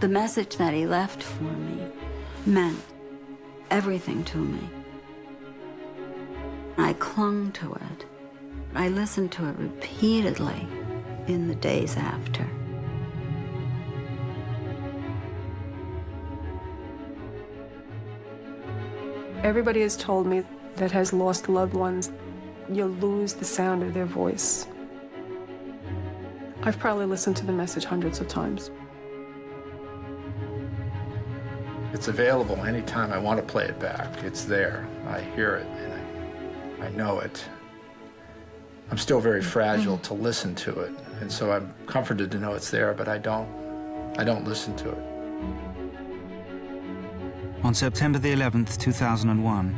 The message that he left for me meant everything to me. I clung to it. I listened to it repeatedly in the days after. Everybody has told me that has lost loved ones, you'll lose the sound of their voice. I've probably listened to the message hundreds of times. It's available anytime I want to play it back. It's there. I hear it, and I know it. I'm still very fragile to listen to it, and so I'm comforted to know it's there, but I don't listen to it. On September the 11th, 2001,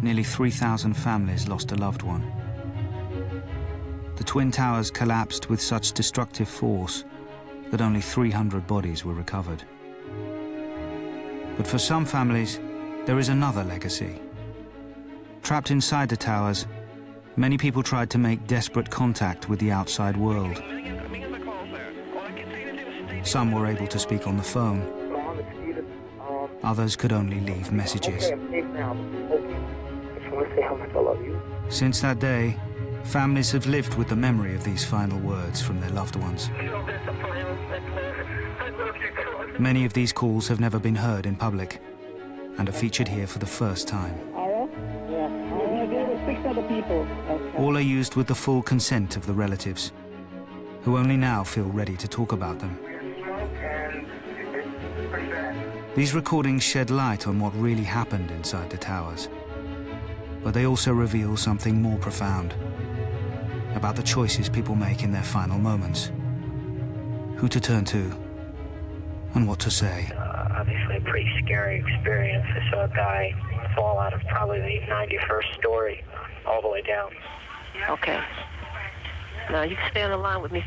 nearly 3,000 families lost a loved one. The Twin Towers collapsed with such destructive force that only 300 bodies were recovered. But for some families, there is another legacy. Trapped inside the towers, many people tried to make desperate contact with the outside world. Some were able to speak on the phone. Others could only leave messages. Since that day, families have lived with the memory of these final words from their loved ones. Many of these calls have never been heard in public and are featured here for the first time. All are used with the full consent of the relatives, who only now feel ready to talk about them. These recordings shed light on what really happened inside the towers, but they also reveal something more profound about the choices people make in their final moments, who to turn to, and what to say. Obviously a pretty scary experience. I saw a guy fall out of probably the 91st story all the way down. Okay. Now you can stay on the line with me.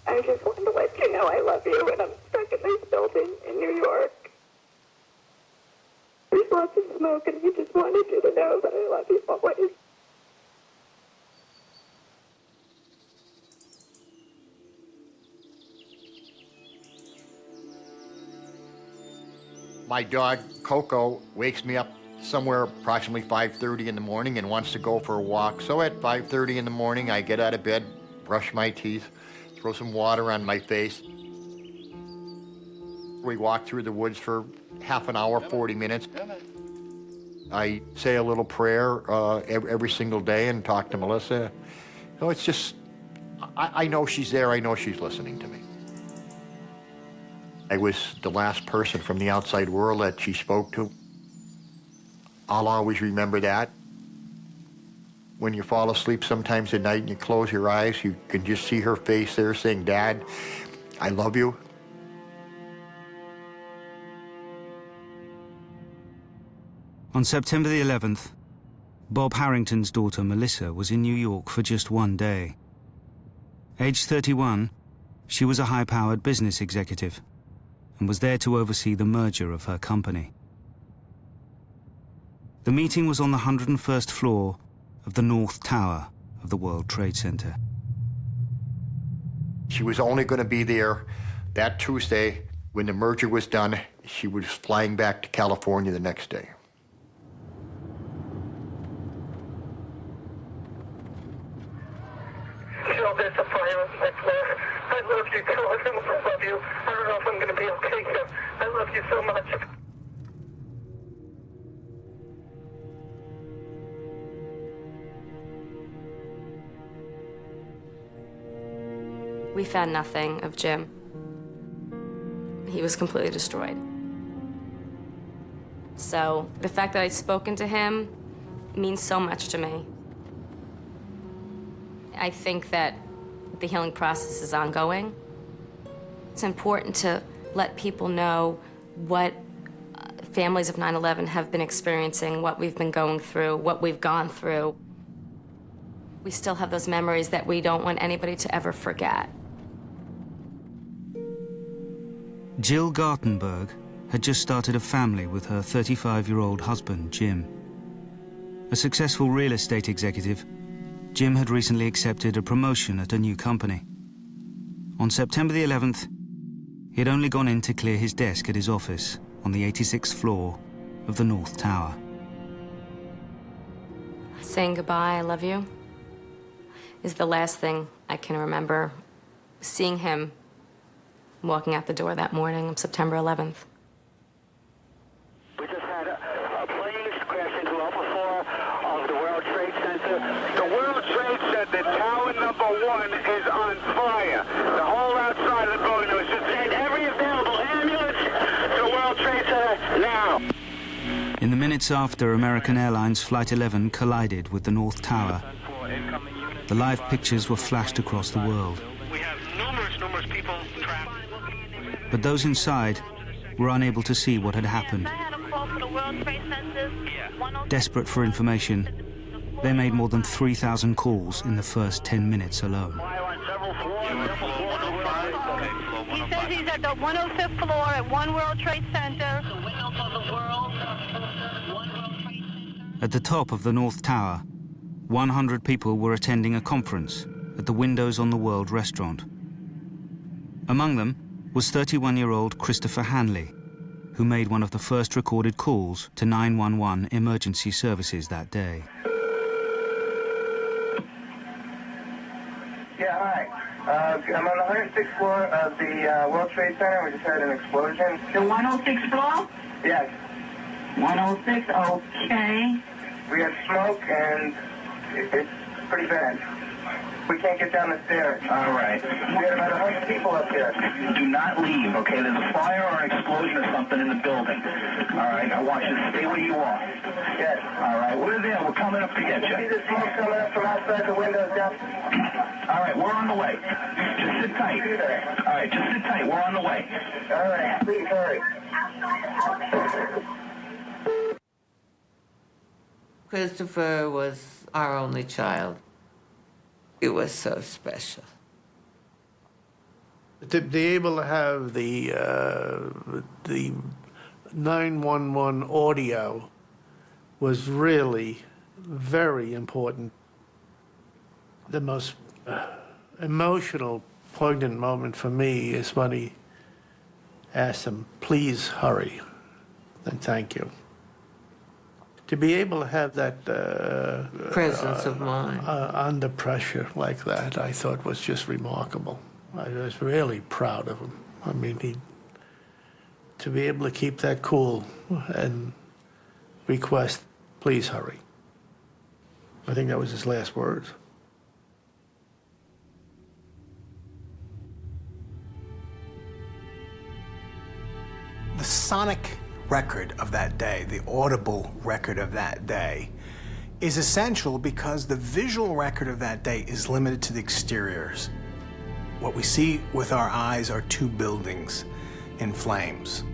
I just wanted to let you know I love you, and I'm stuck in this building in New York. There's lots of smoke, and I just wanted you to know that I love you always. My dog, Coco, wakes me up somewhere approximately 5:30 in the morning and wants to go for a walk. So at 5:30 in the morning, I get out of bed, brush my teeth, throw some water on my face. We walk through the woods for half an hour, 40 minutes. I say a little prayer every single day and talk to Melissa. So it's just, I know she's there, I know she's listening to me. I was the last person from the outside world that she spoke to. I'll always remember that. When you fall asleep sometimes at night and you close your eyes, you can just see her face there saying, "Dad, I love you." On September the 11th, Bob Harrington's daughter Melissa was in New York for just one day. Aged 31, she was a high-powered business executive and was there to oversee the merger of her company. The meeting was on the 101st floor of the North Tower of the World Trade Center. She was only going to be there that Tuesday. When the merger was done, she was flying back to California the next day. So disappointed. I love you, too. I love you. I don't know if I'm going to be okay here. I love you so much. We found nothing of Jim. He was completely destroyed. So the fact that I'd spoken to him means so much to me. I think that the healing process is ongoing. It's important to let people know what families of 9/11 have been experiencing, what we've been going through, what we've gone through. We still have those memories that we don't want anybody to ever forget. Jill Gartenberg had just started a family with her 35-year-old husband, Jim. A successful real estate executive, Jim had recently accepted a promotion at a new company. On September the 11th, he had only gone in to clear his desk at his office on the 86th floor of the North Tower. Saying goodbye, I love you, is the last thing I can remember seeing him walking out the door that morning of September 11th. We just had a plane crash into Alpha 4 of the World Trade Center. The World Trade Center, tower number 1, is on fire. The whole outside of the building was just send every available ambulance to the World Trade Center now. In the minutes after American Airlines Flight 11 collided with the North Tower, the live pictures were flashed across the world. We have numerous people trapped. But those inside were unable to see what had happened. Desperate for information, they made more than 3,000 calls in the first 10 minutes alone. He says he's at the 105th floor at One World Trade Center. At the top of the North Tower, 100 people were attending a conference at the Windows on the World restaurant. Among them was 31-year-old Christopher Hanley, who made one of the first recorded calls to 911 emergency services that day. Yeah, hi. I'm on the 106th floor of the World Trade Center. We just had an explosion. The 106th floor? Yes. 106, okay. We have smoke, and it's pretty bad. We can't get down the stairs. All right. We had about 100 people up there. Do not leave, okay? There's a fire or an explosion or something in the building. All right. I want you to stay where you are. Yes. All right. We're there. We're coming up to get you. See the smoke coming up from outside the windows down? All right. We're on the way. Just sit tight. All right. Just sit tight. We're on the way. All right. Please hurry. Christopher was our only child. It was so special. To be able to have the 911 audio was really very important. The most emotional, poignant moment for me is when he asked him, "Please hurry," and "Thank you." To be able to have that Presence of mind under pressure like that, I thought was just remarkable. I was really proud of him. I mean, to be able to keep that cool and request, "Please hurry." I think that was his last words. The sonic record of that day, the audible record of that day, is essential because the visual record of that day is limited to the exteriors. What we see with our eyes are two buildings in flames.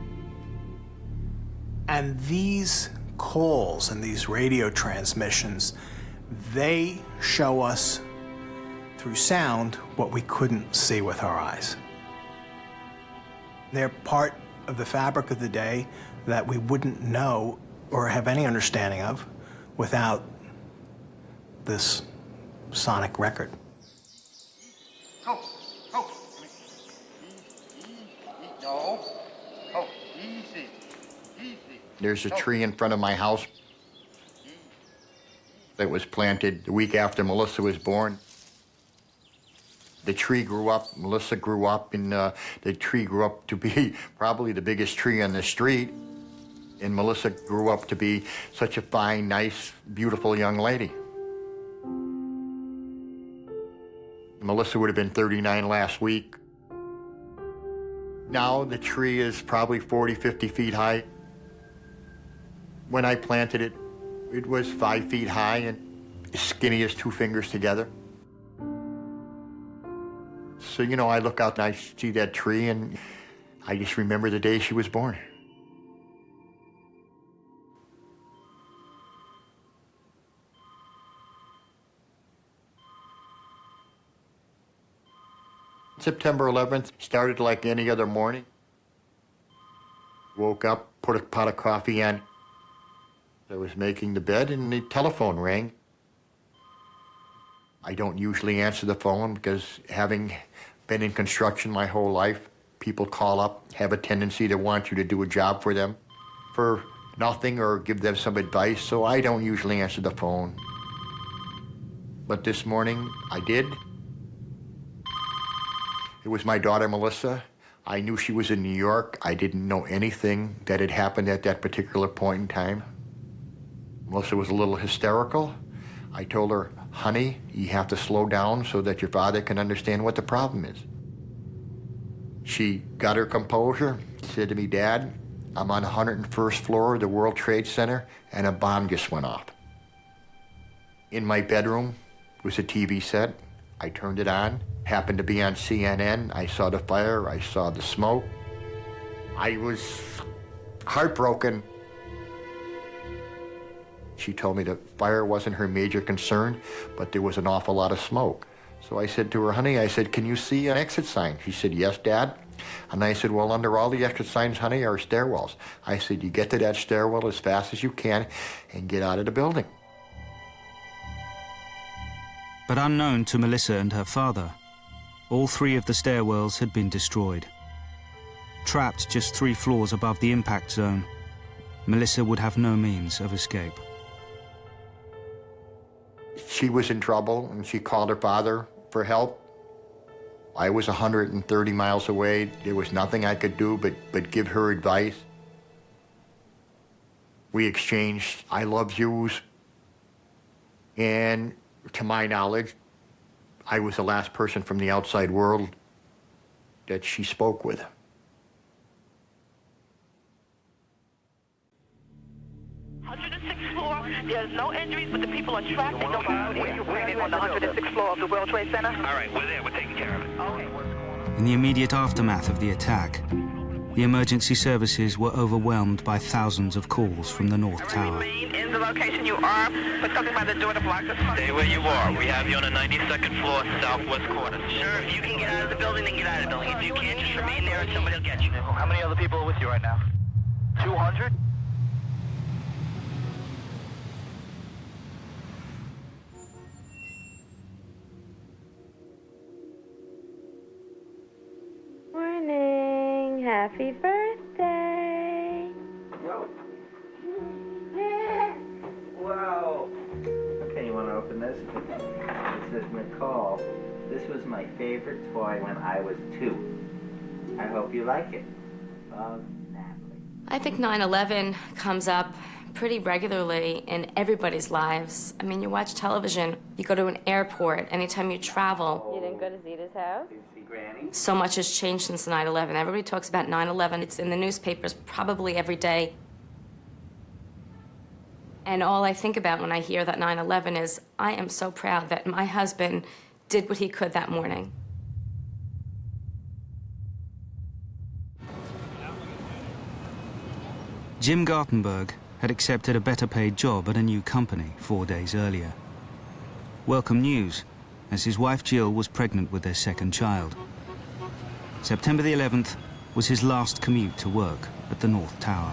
And these calls and these radio transmissions, they show us through sound what we couldn't see with our eyes. They're part of the fabric of the day that we wouldn't know or have any understanding of without this sonic record. No. Easy. There's a tree in front of my house that was planted the week after Melissa was born. The tree grew up, Melissa grew up, and the tree grew up to be probably the biggest tree on the street. And Melissa grew up to be such a fine, nice, beautiful young lady. Melissa would have been 39 last week. Now the tree is probably 40, 50 feet high. When I planted it, it was 5 feet high and as skinny as 2 fingers together. So, you know, I look out and I see that tree and I just remember the day she was born. September 11th started like any other morning. Woke up, put a pot of coffee on. I was making the bed and the telephone rang. I don't usually answer the phone because having been in construction my whole life, people call up, have a tendency to want you to do a job for them for nothing or give them some advice, so I don't usually answer the phone. But this morning, I did. It was my daughter, Melissa. I knew she was in New York. I didn't know anything that had happened at that particular point in time. Melissa was a little hysterical. I told her, honey, you have to slow down so that your father can understand what the problem is. She got her composure, said to me, Dad, I'm on the 101st floor of the World Trade Center and a bomb just went off. In my bedroom was a TV set. I turned it on, happened to be on CNN. I saw the fire, I saw the smoke. I was heartbroken. She told me the fire wasn't her major concern, but there was an awful lot of smoke. So I said to her, honey, I said, can you see an exit sign? She said, yes, Dad. And I said, well, under all the exit signs, honey, are stairwells. I said, you get to that stairwell as fast as you can and get out of the building. But unknown to Melissa and her father, all 3 of the stairwells had been destroyed. Trapped just 3 floors above the impact zone, Melissa would have no means of escape. She was in trouble, and she called her father for help. I was 130 miles away. There was nothing I could do but give her advice. We exchanged I love yous. And to my knowledge, I was the last person from the outside world that she spoke with. There's no injuries, but the people are trapped. They don't know where you're on the 106th floor of the World Trade Center. All right, we're there. We're taking care of it. Okay. In the immediate aftermath of the attack, the emergency services were overwhelmed by thousands of calls from the North Tower. Remain in the location you are, but something by the door to block us. Stay where you are. We have you on the 92nd floor, southwest corner. Sure, if you can get out of the building, then get out of the building. If you can't, just remain there and somebody will get you. How many other people are with you right now? 200? Morning. Happy birthday. Wow. Okay, you want to open this? This is Nicole. This was my favorite toy when I was 2. I hope you like it. Love, Natalie. I think 9/11 comes up pretty regularly in everybody's lives. I mean, you watch television, you go to an airport, anytime you travel. You didn't go to Zita's house? Granny? So much has changed since 9/11. Everybody talks about 9/11. It's in the newspapers probably every day. And all I think about when I hear that 9/11 is, I am so proud that my husband did what he could that morning. Jim Gartenberg had accepted a better paid job at a new company 4 days earlier. Welcome news, as his wife Jill was pregnant with their second child. September the 11th was his last commute to work at the North Tower.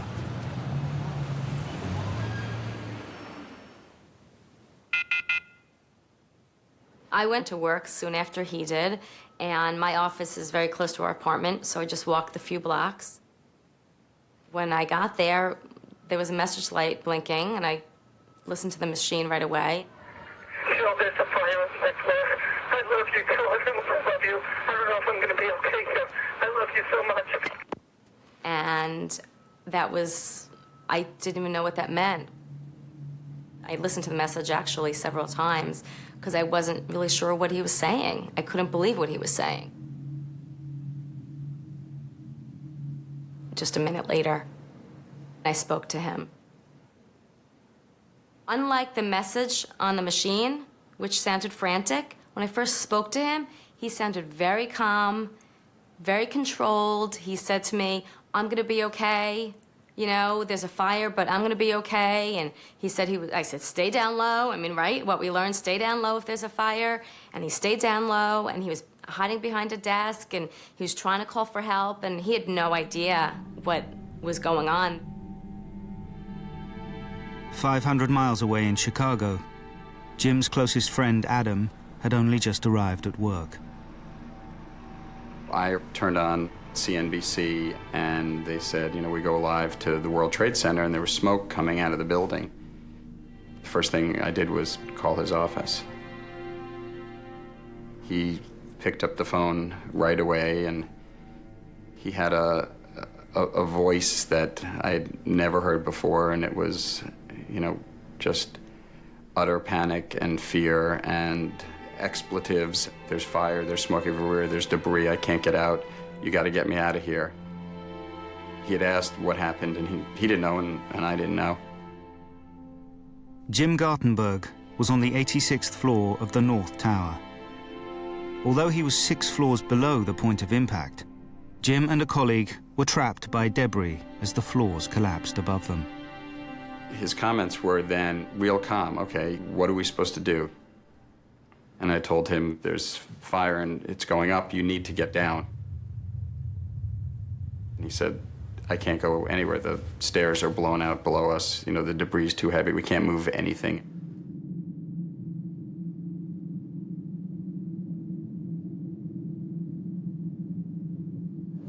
I went to work soon after he did, and my office is very close to our apartment, so I just walked the few blocks. When I got there, there was a message light blinking, and I listened to the machine right away. Jill, there's a fire on my floor. I love you, Jill. I love you. I don't know if I'm going to be okay here. I love you so much. And that was, I didn't even know what that meant. I listened to the message actually several times because I wasn't really sure what he was saying. I couldn't believe what he was saying. Just a minute later, I spoke to him. Unlike the message on the machine, which sounded frantic, when I first spoke to him, he sounded very calm, very controlled. He said to me, I'm gonna be okay. You know, there's a fire, but I'm gonna be okay. And he said I said, stay down low. I mean, right? What we learned, stay down low if there's a fire. And he stayed down low, and he was hiding behind a desk, and he was trying to call for help, and he had no idea what was going on. 500 miles away in Chicago, Jim's closest friend, Adam, had only just arrived at work. I turned on CNBC and they said, you know, we go live to the World Trade Center, and there was smoke coming out of the building. The first thing I did was call his office. He picked up the phone right away, and he had a voice that I had never heard before, and it was, you know, just utter panic and fear and expletives. There's fire, there's smoke everywhere, there's debris, I can't get out. You got to get me out of here. He had asked what happened, and he didn't know, and I didn't know. Jim Gartenberg was on the 86th floor of the North Tower. Although he was 6 floors below the point of impact, Jim and a colleague were trapped by debris as the floors collapsed above them. His comments were then real calm. Okay, what are we supposed to do? And I told him, there's fire and it's going up, you need to get down. And he said, I can't go anywhere. The stairs are blown out below us. You know, the debris is too heavy. We can't move anything.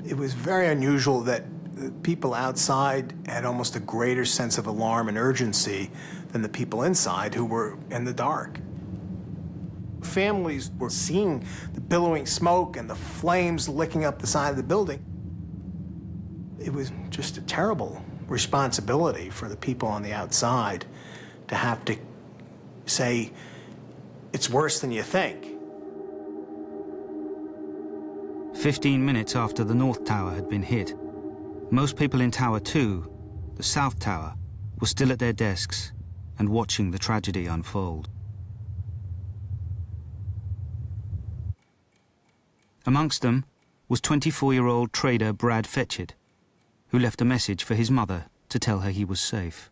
It was very unusual that people outside had almost a greater sense of alarm and urgency than the people inside who were in the dark. Families were seeing the billowing smoke and the flames licking up the side of the building. It was just a terrible responsibility for the people on the outside to have to say, it's worse than you think. 15 minutes after the North Tower had been hit, most people in Tower 2, the South Tower, were still at their desks and watching the tragedy unfold. Amongst them was 24-year-old trader Brad Fetchit, who left a message for his mother to tell her he was safe.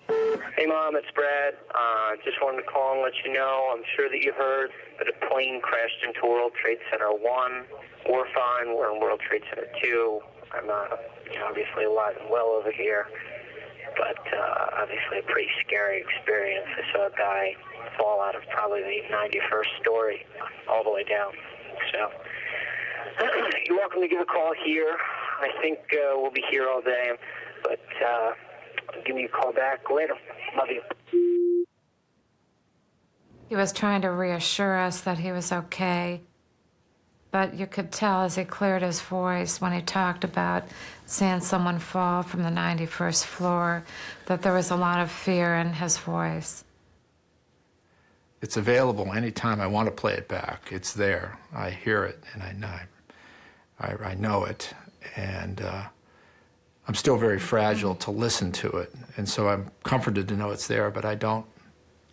Hey, Mom, it's Brad. Just wanted to call and let you know, I'm sure that you heard that a plane crashed into World Trade Center 1. We're fine. We're in World Trade Center 2. I'm obviously alive and well over here, but obviously a pretty scary experience. I saw a guy fall out of probably the 91st story all the way down. So you're welcome to give a call here. I think we'll be here all day, but give me a call back later. Love you. He was trying to reassure us that he was okay, but you could tell as he cleared his voice when he talked about seeing someone fall from the 91st floor that there was a lot of fear in his voice. It's available anytime I want to play it back. It's there. I hear it, and I know it, and I'm still very fragile to listen to it, and so I'm comforted to know it's there, but I don't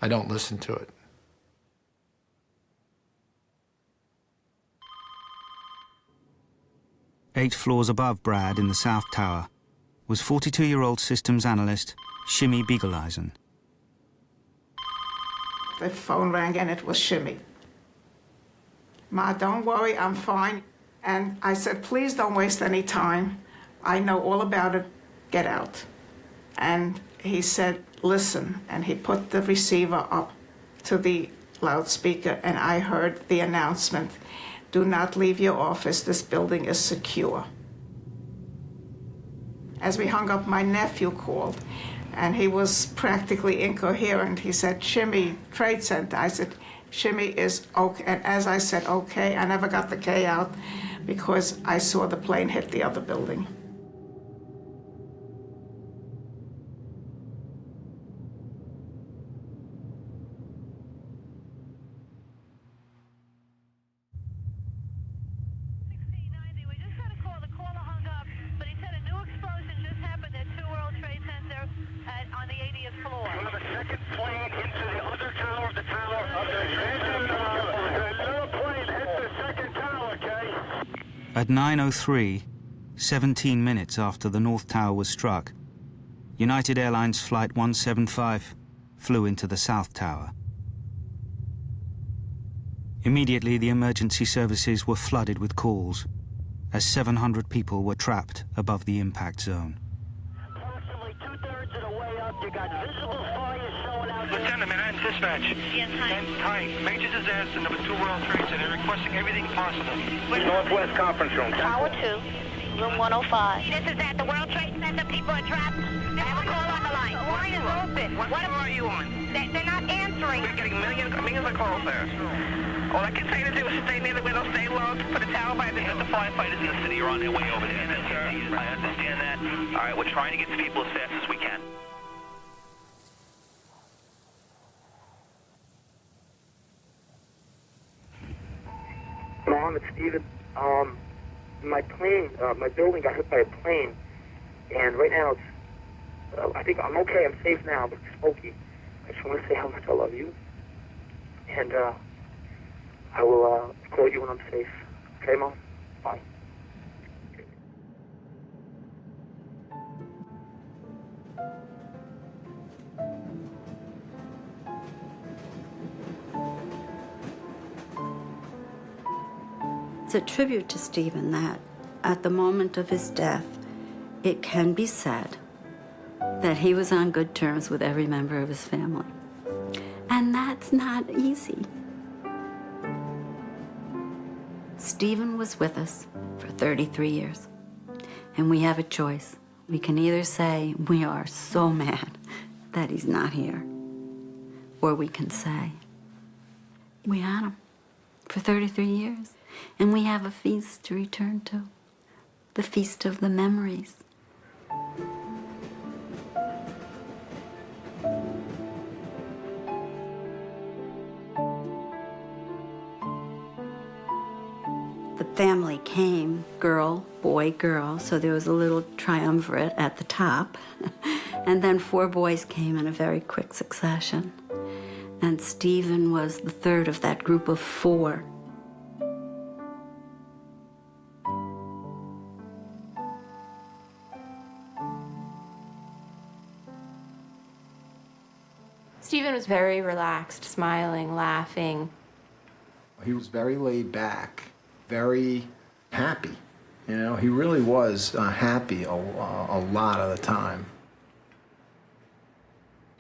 listen to it. Eight floors above Brad in the South Tower was 42-year-old systems analyst Shimmy Beagleisen. The phone rang and it was Shimmy. Ma, don't worry, I'm fine. And I said, please don't waste any time. I know all about it. Get out. And he said, listen. And he put the receiver up to the loudspeaker, and I heard the announcement, do not leave your office. This building is secure. As we hung up, my nephew called, and he was practically incoherent. He said, Shimmy, Trade Center. I said, Shimmy is okay. And as I said, okay, I never got the K out because I saw the plane hit the other building. At 9:03, 17 minutes after the North Tower was struck, United Airlines Flight 175 flew into the South Tower. Immediately, the emergency services were flooded with calls, as 700 people were trapped above the impact zone. Lieutenant, Manhattan Dispatch. Yes, hi. Major disaster, number 2 World Trade Center. They're requesting everything possible. Northwest Conference Room. Tower 2, room 105. This is at the World Trade Center. People are trapped. I have a call on the line. The line is open. What floor are you on? They're not answering. We're getting millions of calls there. All I can say to do is stay near the window, stay low, put a towel by the firefighters in the city are on their way over there. Yes, sir. I understand that. All right, we're trying to get to people as fast as we can. Mom, it's Steven. My plane, my building got hit by a plane, and right now it's, I think I'm okay, I'm safe now, but it's smoky. I just want to say how much I love you, and I will call you when I'm safe. Okay, Mom? Bye. It's a tribute to Stephen that at the moment of his death, it can be said that he was on good terms with every member of his family. And that's not easy. Stephen was with us for 33 years, and we have a choice. We can either say we are so mad that he's not here, or we can say we had him for 33 years. And we have a feast to return to, the feast of the memories. The family came, girl, boy, girl, so there was a little triumvirate at the top. And then 4 boys came in a very quick succession. And Stephen was the third of that group of 4. Stephen was very relaxed, smiling, laughing. He was very laid back, very happy. You know, he really was happy a lot of the time.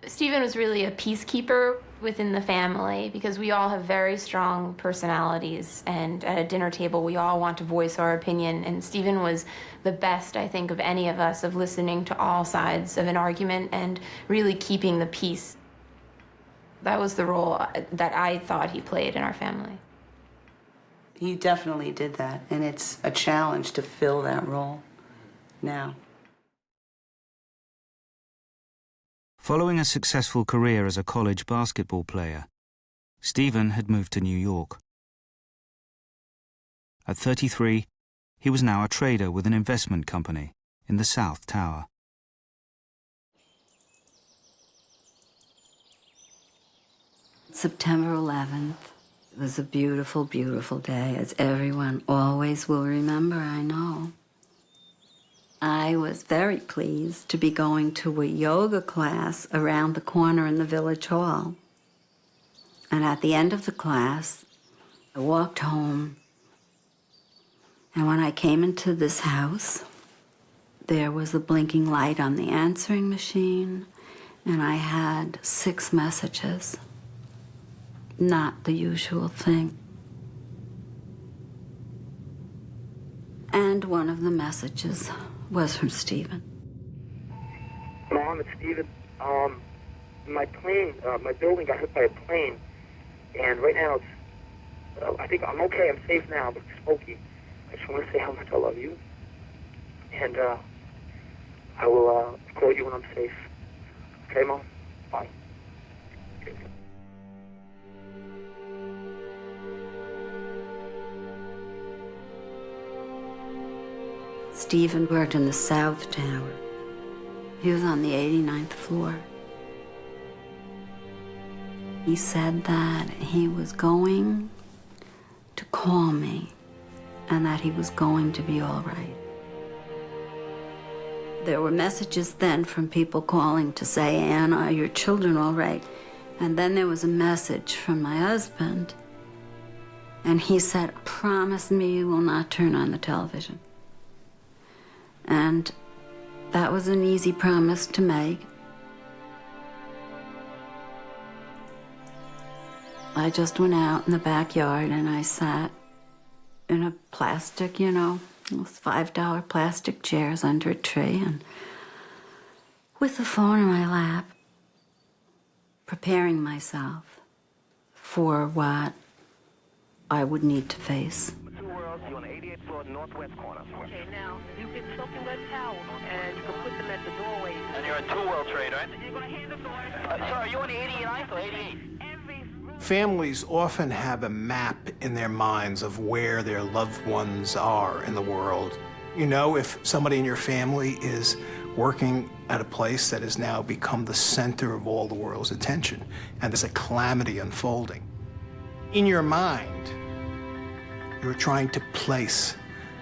Stephen was really a peacekeeper within the family because we all have very strong personalities, and at a dinner table we all want to voice our opinion, and Stephen was the best, I think, of any of us of listening to all sides of an argument and really keeping the peace. That was the role that I thought he played in our family. He definitely did that, and it's a challenge to fill that role now. Following a successful career as a college basketball player, Stephen had moved to New York. At 33, he was now a trader with an investment company in the South Tower. September 11th was a beautiful, beautiful day, as everyone always will remember, I know. I was very pleased to be going to a yoga class around the corner in the Village Hall. And at the end of the class, I walked home, and when I came into this house, there was a blinking light on the answering machine, and I had 6 messages. Not the usual thing. And one of the messages was from Stephen. Mom, it's Stephen. My plane, my building got hit by a plane, and right now it's, I think I'm okay, I'm safe now, but it's smoky. I just want to say how much I love you, and I will call you when I'm safe. Okay, Mom? Bye. Stephen worked in the South Tower. He was on the 89th floor. He said that he was going to call me and that he was going to be all right. There were messages then from people calling to say, Anne, are your children all right? And then there was a message from my husband And he said, promise me you will not turn on the television. And that was an easy promise to make. I just went out in the backyard and I sat in a plastic, those $5 plastic chairs under a tree, and with the phone in my lap, preparing myself for what I would need to face. Two Worlds, you're on the 88th floor, northwest corner. Okay, now, you can soak in wet towels, and you can put them at the doorway. And you're on 2 World Trade, right? You're going to hand the door. Sorry, are you on the 89th or 88th? Families often have a map in their minds of where their loved ones are in the world. You know, if somebody in your family is working at a place that has now become the center of all the world's attention, and there's a calamity unfolding, in your mind, you're trying to place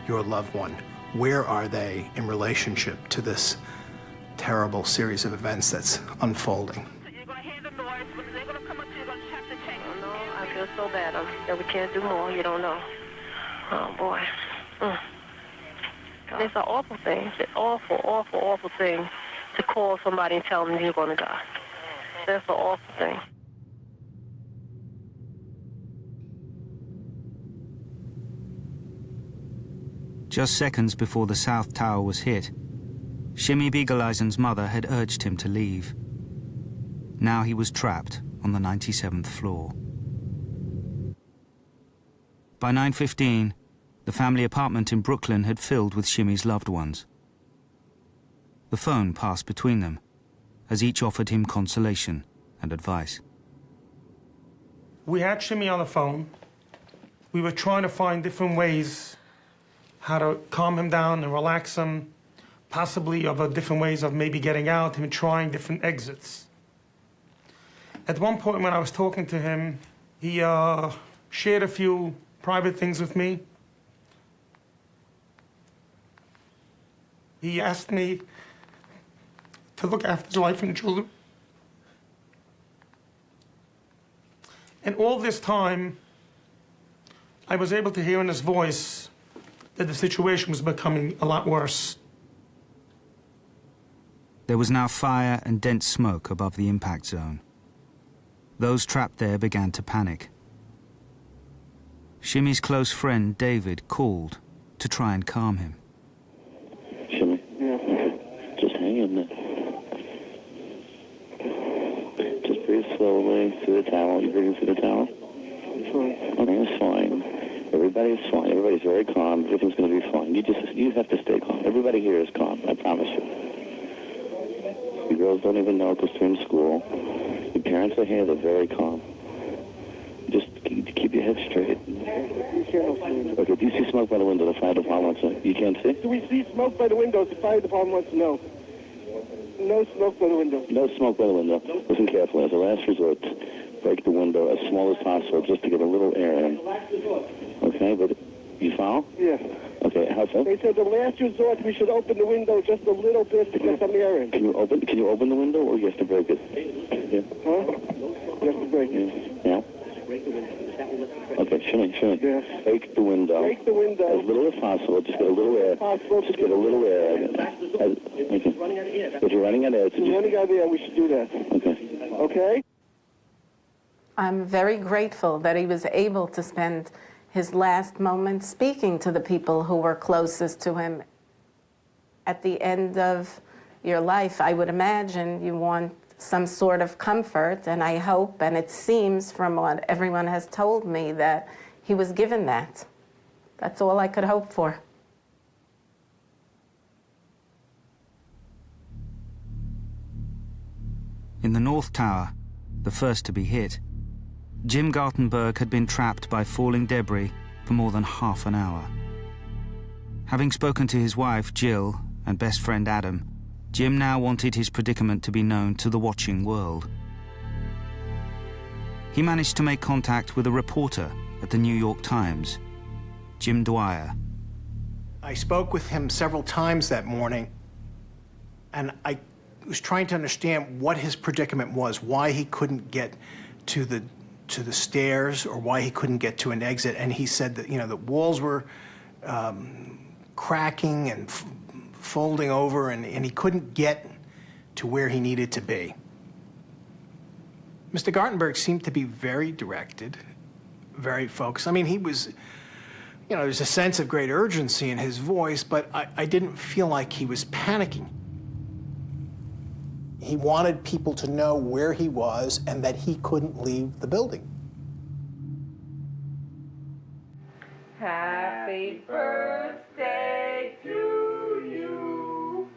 your loved one. Where are they in relationship to this terrible series of events that's unfolding? I feel so bad that we can't do more. You don't know. Oh, boy. It's an awful thing. It's an awful, awful, awful thing to call somebody and tell them you're going to die. That's an awful thing. Just seconds before the South Tower was hit, Shimmy Beagle-Eisen's mother had urged him to leave. Now he was trapped on the 97th floor. By 9:15, the family apartment in Brooklyn had filled with Shimmy's loved ones. The phone passed between them, as each offered him consolation and advice. We had Shimmy on the phone. We were trying to find different ways how to calm him down and relax him, possibly of different ways of maybe getting out, him trying different exits. At one point when I was talking to him, he shared a few private things with me. He asked me to look after his wife and children. And all this time, I was able to hear in his voice that the situation was becoming a lot worse. There was now fire and dense smoke above the impact zone. Those trapped there began to panic. Shimmy's close friend, David, called to try and calm him. Shimmy? Yeah. Just hang in there. Just breathe slowly through the towel. You breathing through the towel? Okay, it's fine. Everybody's fine. Everybody's very calm. Everything's going to be fine. You have to stay calm. Everybody here is calm, I promise you. The girls don't even know because they're in school. Your parents are here. They're very calm. Just keep your head straight. Okay, do you see smoke by the window? The fire department wants to... You can't see? Do we see smoke by the windows? The fire department wants to know. No smoke by the window. No smoke by the window. Listen carefully. As a last resort, break the window as small as possible just to get a little air in. Okay, but you follow? Yeah. Okay, how so? They said the last resort we should open the window just a little bit to get some air in. Can you open the window or you have to break it? Yeah. Huh? You have to break it. Yeah. Okay, Shimmy. Yeah. Break the window. Break the window. As little as possible. Just get a little air. Just get a little air. Okay. If you're running out of air, If you're running out of air, we should do that. Okay. Okay? I'm very grateful that he was able to spend his last moments speaking to the people who were closest to him. At the end of your life, I would imagine you want some sort of comfort, and I hope, and it seems from what everyone has told me, that he was given that. That's all I could hope for. In the North Tower, the first to be hit, Jim Gartenberg had been trapped by falling debris for more than half an hour. Having spoken to his wife, Jill, and best friend Adam, Jim now wanted his predicament to be known to the watching world. He managed to make contact with a reporter at the New York Times, Jim Dwyer. I spoke with him several times that morning, and I was trying to understand what his predicament was, why he couldn't get to to the stairs or why he couldn't get to an exit. And he said that, the walls were cracking and folding over, and he couldn't get to where he needed to be. Mr. Gartenberg seemed to be very directed, very focused. I mean, he was, there's a sense of great urgency in his voice, but I didn't feel like he was panicking. He wanted people to know where he was and that he couldn't leave the building. Happy birthday to you.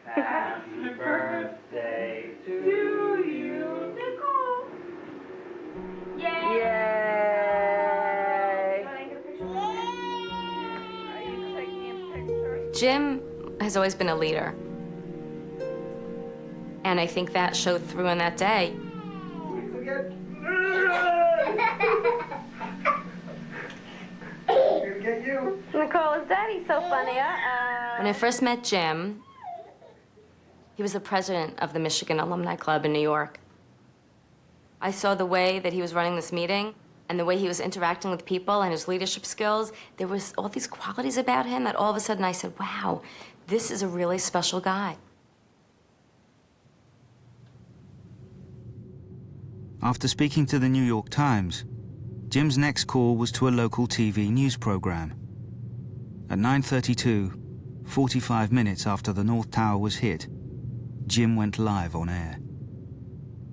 Happy birthday to you, Nicole. Yay! Jim has always been a leader. And I think that showed through on that day. Nicole, is Daddy so funny? When I first met Jim, he was the president of the Michigan Alumni Club in New York. I saw the way that he was running this meeting and the way he was interacting with people and his leadership skills. There was all these qualities about him that all of a sudden I said, wow, this is a really special guy. After speaking to the New York Times, Jim's next call was to a local TV news program. At 9:32, 45 minutes after the North Tower was hit, Jim went live on air.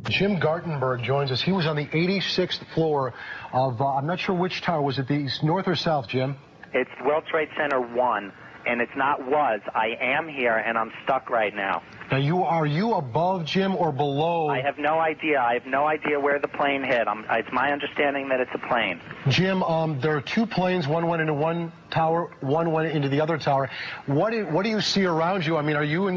Jim Gartenberg joins us. He was on the 86th floor of, I'm not sure which tower. Was it the north or south, Jim? It's World Trade Center 1, and it's not was. I am here, and I'm stuck right now. Now, are you above, Jim, or below? I have no idea. I have no idea where the plane hit. It's my understanding that it's a plane. Jim, there are two planes. One went into one tower, one went into the other tower. What do you see around you? I mean, are you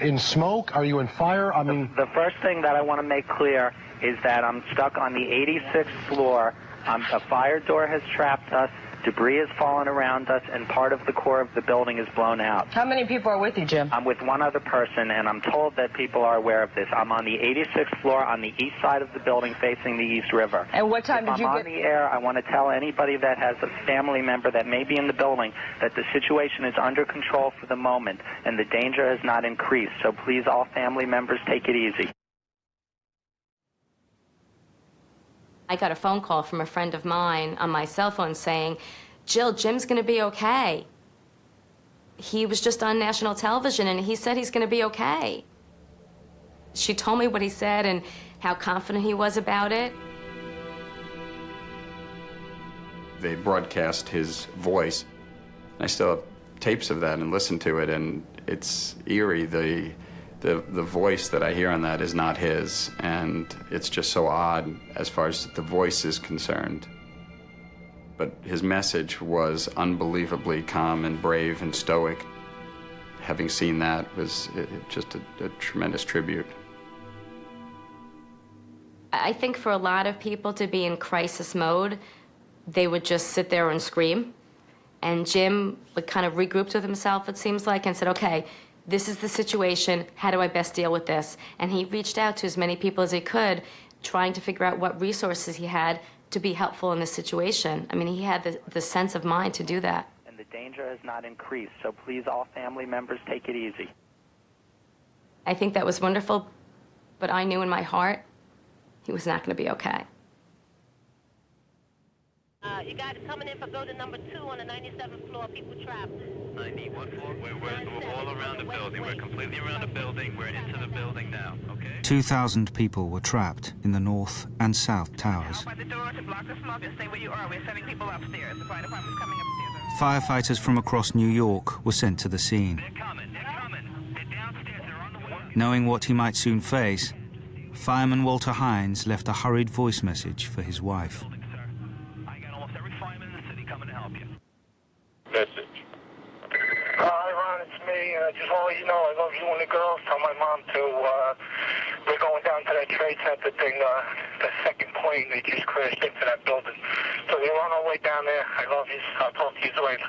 in smoke? Are you in fire? I mean, the first thing that I want to make clear is that I'm stuck on the 86th floor. A fire door has trapped us. Debris has fallen around us, and part of the core of the building is blown out. How many people are with you, Jim? I'm with one other person, and I'm told that people are aware of this. I'm on the 86th floor on the east side of the building facing the East River. And what time did you get... If I'm on the air, I want to tell anybody that has a family member that may be in the building that the situation is under control for the moment, and the danger has not increased. So please, all family members, take it easy. I got a phone call from a friend of mine on my cell phone saying, Jill, Jim's going to be okay. He was just on national television, and he said he's going to be okay. She told me what he said and how confident he was about it. They broadcast his voice. I still have tapes of that and listen to it, and it's eerie. The voice that I hear on that is not his, and it's just so odd as far as the voice is concerned. But his message was unbelievably calm and brave and stoic. Having seen that was just a tremendous tribute. I think for a lot of people to be in crisis mode, they would just sit there and scream. And Jim would kind of regrouped with himself, it seems like, and said, okay, this is the situation, how do I best deal with this? And he reached out to as many people as he could, trying to figure out what resources he had to be helpful in this situation. I mean, he had the sense of mind to do that. And the danger has not increased, so please, all family members, take it easy. I think that was wonderful, but I knew in my heart he was not going to be okay. You guys coming in for building number 2 on the 97th floor, people trapped. 91 floor? We're all around the building. We're completely around the building. We're into the building now, okay? 2,000 people were trapped in the North and South Towers. By the door to block the smoke and stay where you are. We're sending people upstairs. The fire department's coming upstairs. Firefighters from across New York were sent to the scene. They're coming. They're downstairs. They're on the way. Knowing what he might soon face, fireman Walter Hines left a hurried voice message for his wife. Message. Hi, Ron, it's me. Just want to let you know I love you and the girls. Tell my mom to, we're going down to that trade center thing, the second plane that just crashed into that building. So we're on our way down there. I love you. I'll talk to you later.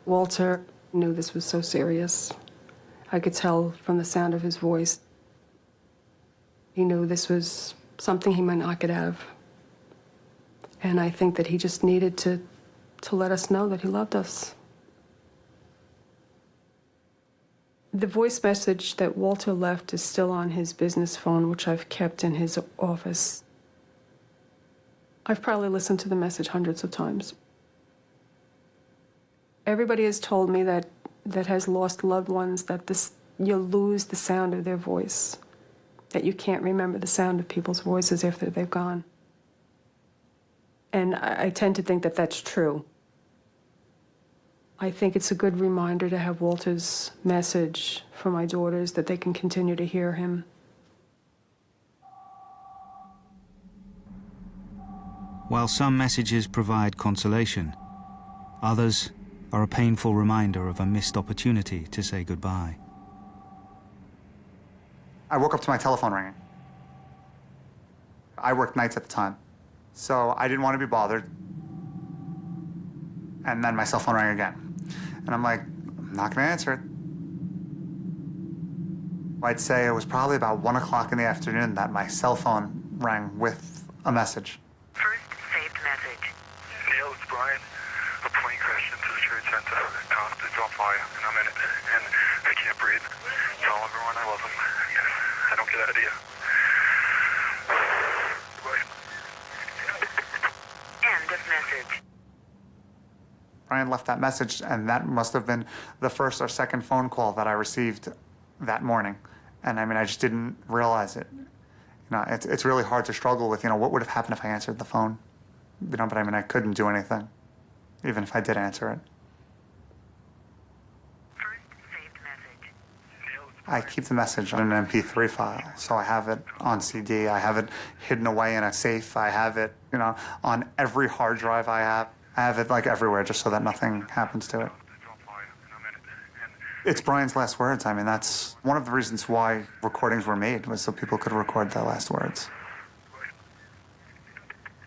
Walter knew this was so serious. I could tell from the sound of his voice. He knew this was something he might not get out of. And I think that he just needed to let us know that he loved us. The voice message that Walter left is still on his business phone, which I've kept in his office. I've probably listened to the message hundreds of times. Everybody has told me that has lost loved ones that you lose the sound of their voice, that you can't remember the sound of people's voices after they've gone. And I tend to think that that's true. I think it's a good reminder to have Walter's message for my daughters, that they can continue to hear him. While some messages provide consolation, others are a painful reminder of a missed opportunity to say goodbye. I woke up to my telephone ringing. I worked nights at the time, so I didn't want to be bothered. And then my cell phone rang again. And I'm like, I'm not going to answer it. I'd say it was probably about 1 o'clock in the afternoon that my cell phone rang with a message. Saved message. Neil, it's Brian. A plane crashed into the trade center. It's on fire, and I'm in it. And I can't breathe. Tell everyone I love them. I don't get out of here. End of message. Brian left that message, and that must have been the first or second phone call that I received that morning. And I mean, I just didn't realize it. You know, it's really hard to struggle with, you know, what would have happened if I answered the phone? You know, but I mean, I couldn't do anything, even if I did answer it. I keep the message on an MP3 file, so I have it on CD, I have it hidden away in a safe, I have it, you know, on every hard drive I have it like everywhere just so that nothing happens to it. It's Brian's last words. I mean, that's one of the reasons why recordings were made, was so people could record their last words.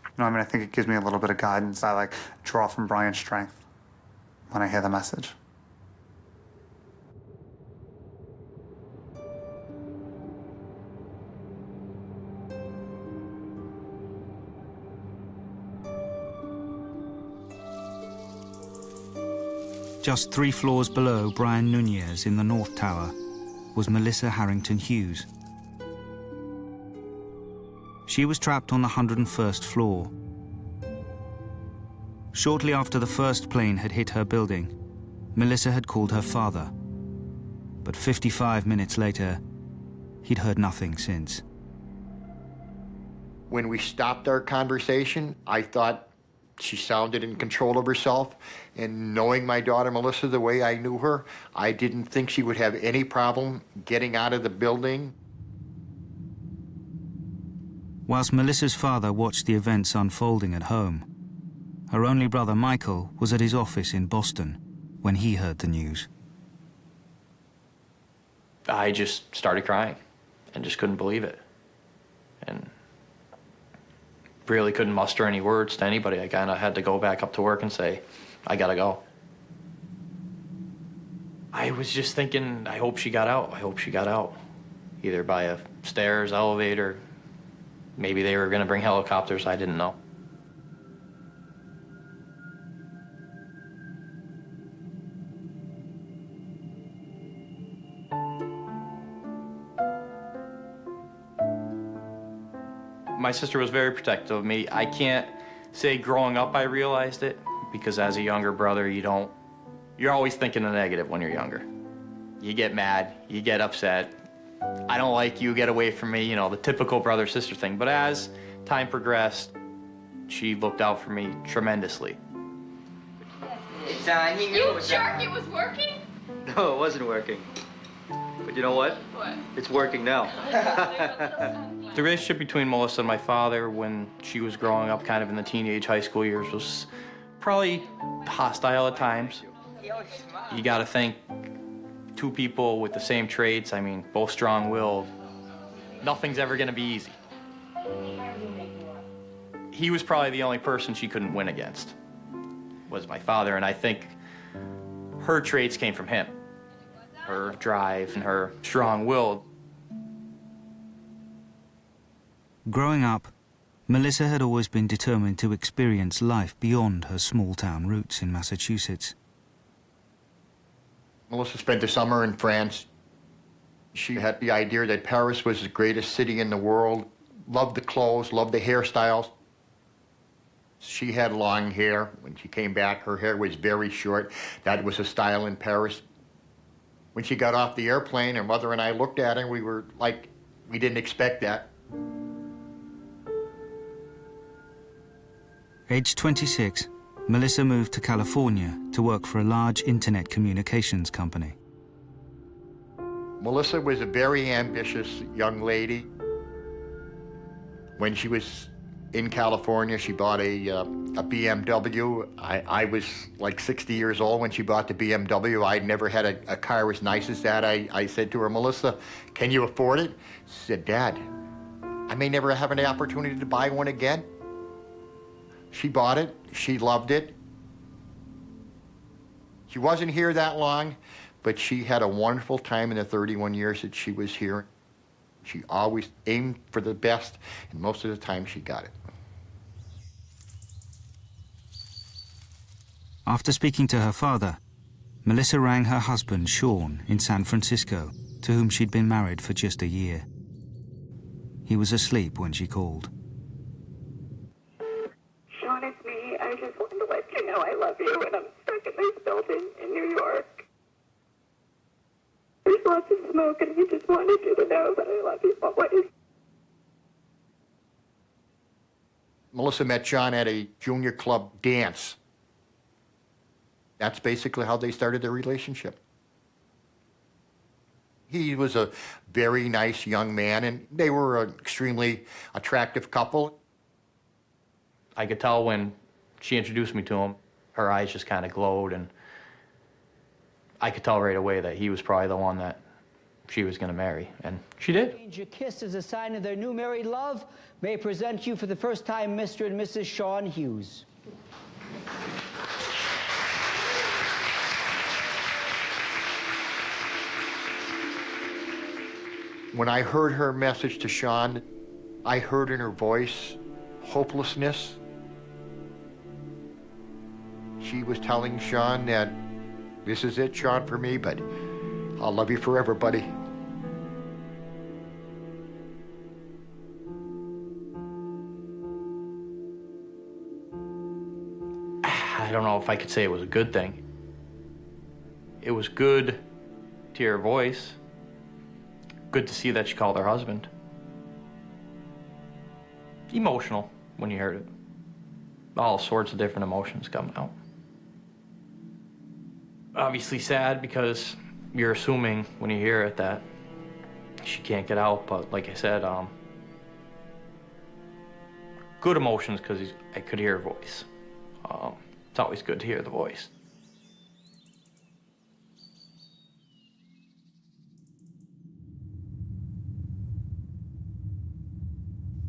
You know, I mean, I think it gives me a little bit of guidance. I like draw from Brian's strength when I hear the message. Just 3 floors below Brian Nunez in the North Tower was Melissa Harrington Hughes. She was trapped on the 101st floor. Shortly after the first plane had hit her building, Melissa had called her father. But 55 minutes later, he'd heard nothing since. When we stopped our conversation, I thought she sounded in control of herself, and knowing my daughter Melissa the way I knew her, I didn't think she would have any problem getting out of the building. Whilst Melissa's father watched the events unfolding at home, her only brother Michael was at his office in Boston when he heard the news. I just started crying and just couldn't believe it. And really couldn't muster any words to anybody. I kind of had to go back up to work and say, I gotta go. I was just thinking, I hope she got out. I hope she got out. Either by a stairs, elevator. Maybe they were gonna bring helicopters, I didn't know. My sister was very protective of me. I can't say growing up I realized it, because as a younger brother, you're always thinking the negative when you're younger. You get mad, you get upset. I don't like you, get away from me, you know, the typical brother-sister thing. But as time progressed, she looked out for me tremendously. It's on. He knew You it was jerk, it was working? No, it wasn't working. But you know what? What? It's working now. The relationship between Melissa and my father when she was growing up kind of in the teenage high school years was probably hostile at times. You gotta think, 2 people with the same traits, I mean, both strong-willed, nothing's ever gonna be easy. He was probably the only person she couldn't win against, was my father, and I think her traits came from him. Her drive and her strong-willed. Growing up, Melissa had always been determined to experience life beyond her small-town roots in Massachusetts. Melissa spent the summer in France. She had the idea that Paris was the greatest city in the world, loved the clothes, loved the hairstyles. She had long hair. When she came back, her hair was very short. That was a style in Paris. When she got off the airplane, her mother and I looked at her, and we were like, we didn't expect that. Aged 26, Melissa moved to California to work for a large internet communications company. Melissa was a very ambitious young lady. When she was in California, she bought a BMW. I was like 60 years old when she bought the BMW. I'd never had a car as nice as that. I said to her, Melissa, can you afford it? She said, Dad, I may never have an opportunity to buy one again. She bought it. She loved it. She wasn't here that long, but she had a wonderful time in the 31 years that she was here. She always aimed for the best, and most of the time she got it. After speaking to her father, Melissa rang her husband, Sean, in San Francisco, to whom she'd been married for just a year. He was asleep when she called. Sean, it's me. I just wanted to let you know I love you, and I'm stuck in this building in New York. There's lots of smoke, and I just wanted you to know that I love you always. Melissa met Sean at a junior club dance. That's basically how they started their relationship. He was a very nice young man, and they were an extremely attractive couple. I could tell when she introduced me to him, her eyes just kind of glowed, and I could tell right away that he was probably the one that she was going to marry, and she did. Your kiss as a sign of their new married love may present you for the first time Mr. and Mrs. Sean Hughes. When I heard her message to Sean, I heard in her voice hopelessness. She was telling Sean that this is it, Sean, for me, but I'll love you forever, buddy. I don't know if I could say it was a good thing. It was good to hear her voice. Good to see that she called her husband. Emotional when you heard it. All sorts of different emotions coming out. Obviously sad because you're assuming when you hear it that she can't get out, but like I said, good emotions because I could hear her voice. It's always good to hear the voice.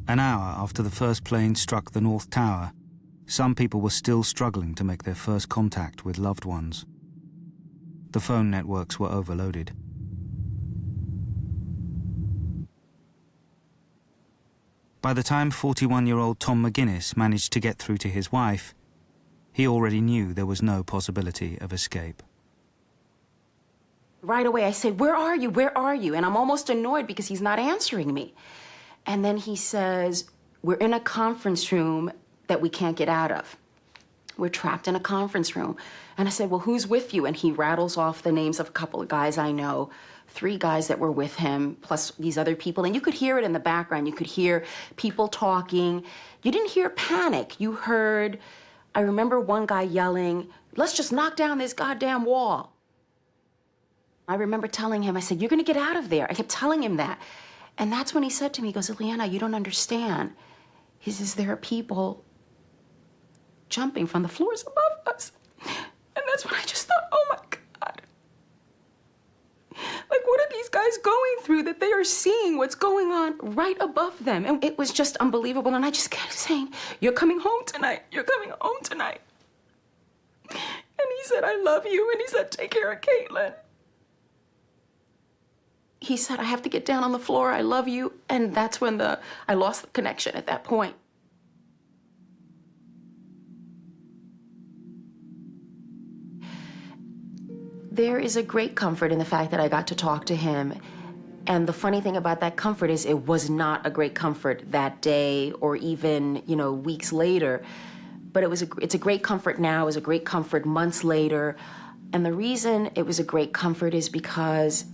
An hour after the first plane struck the North Tower, some people were still struggling to make their first contact with loved ones. The phone networks were overloaded. By the time 41-year-old Tom McGinnis managed to get through to his wife, he already knew there was no possibility of escape. Right away, I said, "Where are you? Where are you?" And I'm almost annoyed because he's not answering me. And then he says, "We're in a conference room that we can't get out of. We're trapped in a conference room." And I said, "Well, who's with you?" And he rattles off the names of a couple of guys I know, 3 guys that were with him, plus these other people. And you could hear it in the background. You could hear people talking. You didn't hear panic. You heard, I remember one guy yelling, "Let's just knock down this goddamn wall." I remember telling him, I said, "You're gonna get out of there." I kept telling him that. And that's when he said to me, he goes, "Ileana, you don't understand." He says, "There are people jumping from the floors above us." And that's when I just thought, oh my God. Like, what are these guys going through that they are seeing what's going on right above them? And it was just unbelievable. And I just kept saying, "You're coming home tonight. You're coming home tonight." And he said, "I love you." And he said, "Take care of Caitlin." he said, I have to get down on the floor, I love you. And that's when I lost the connection at that point. There is a great comfort in the fact that I got to talk to him. And the funny thing about that comfort is it was not a great comfort that day or even, weeks later. But it's a great comfort now. It was a great comfort months later. And the reason it was a great comfort is because,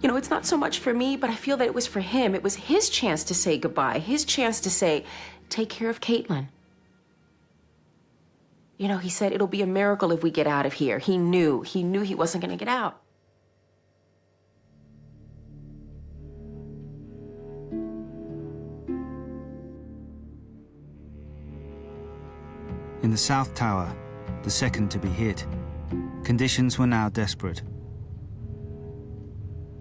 it's not so much for me, but I feel that it was for him. It was his chance to say goodbye, his chance to say, take care of Caitlin. He said, it'll be a miracle if we get out of here. He knew he wasn't going to get out. In the South Tower, the second to be hit, conditions were now desperate.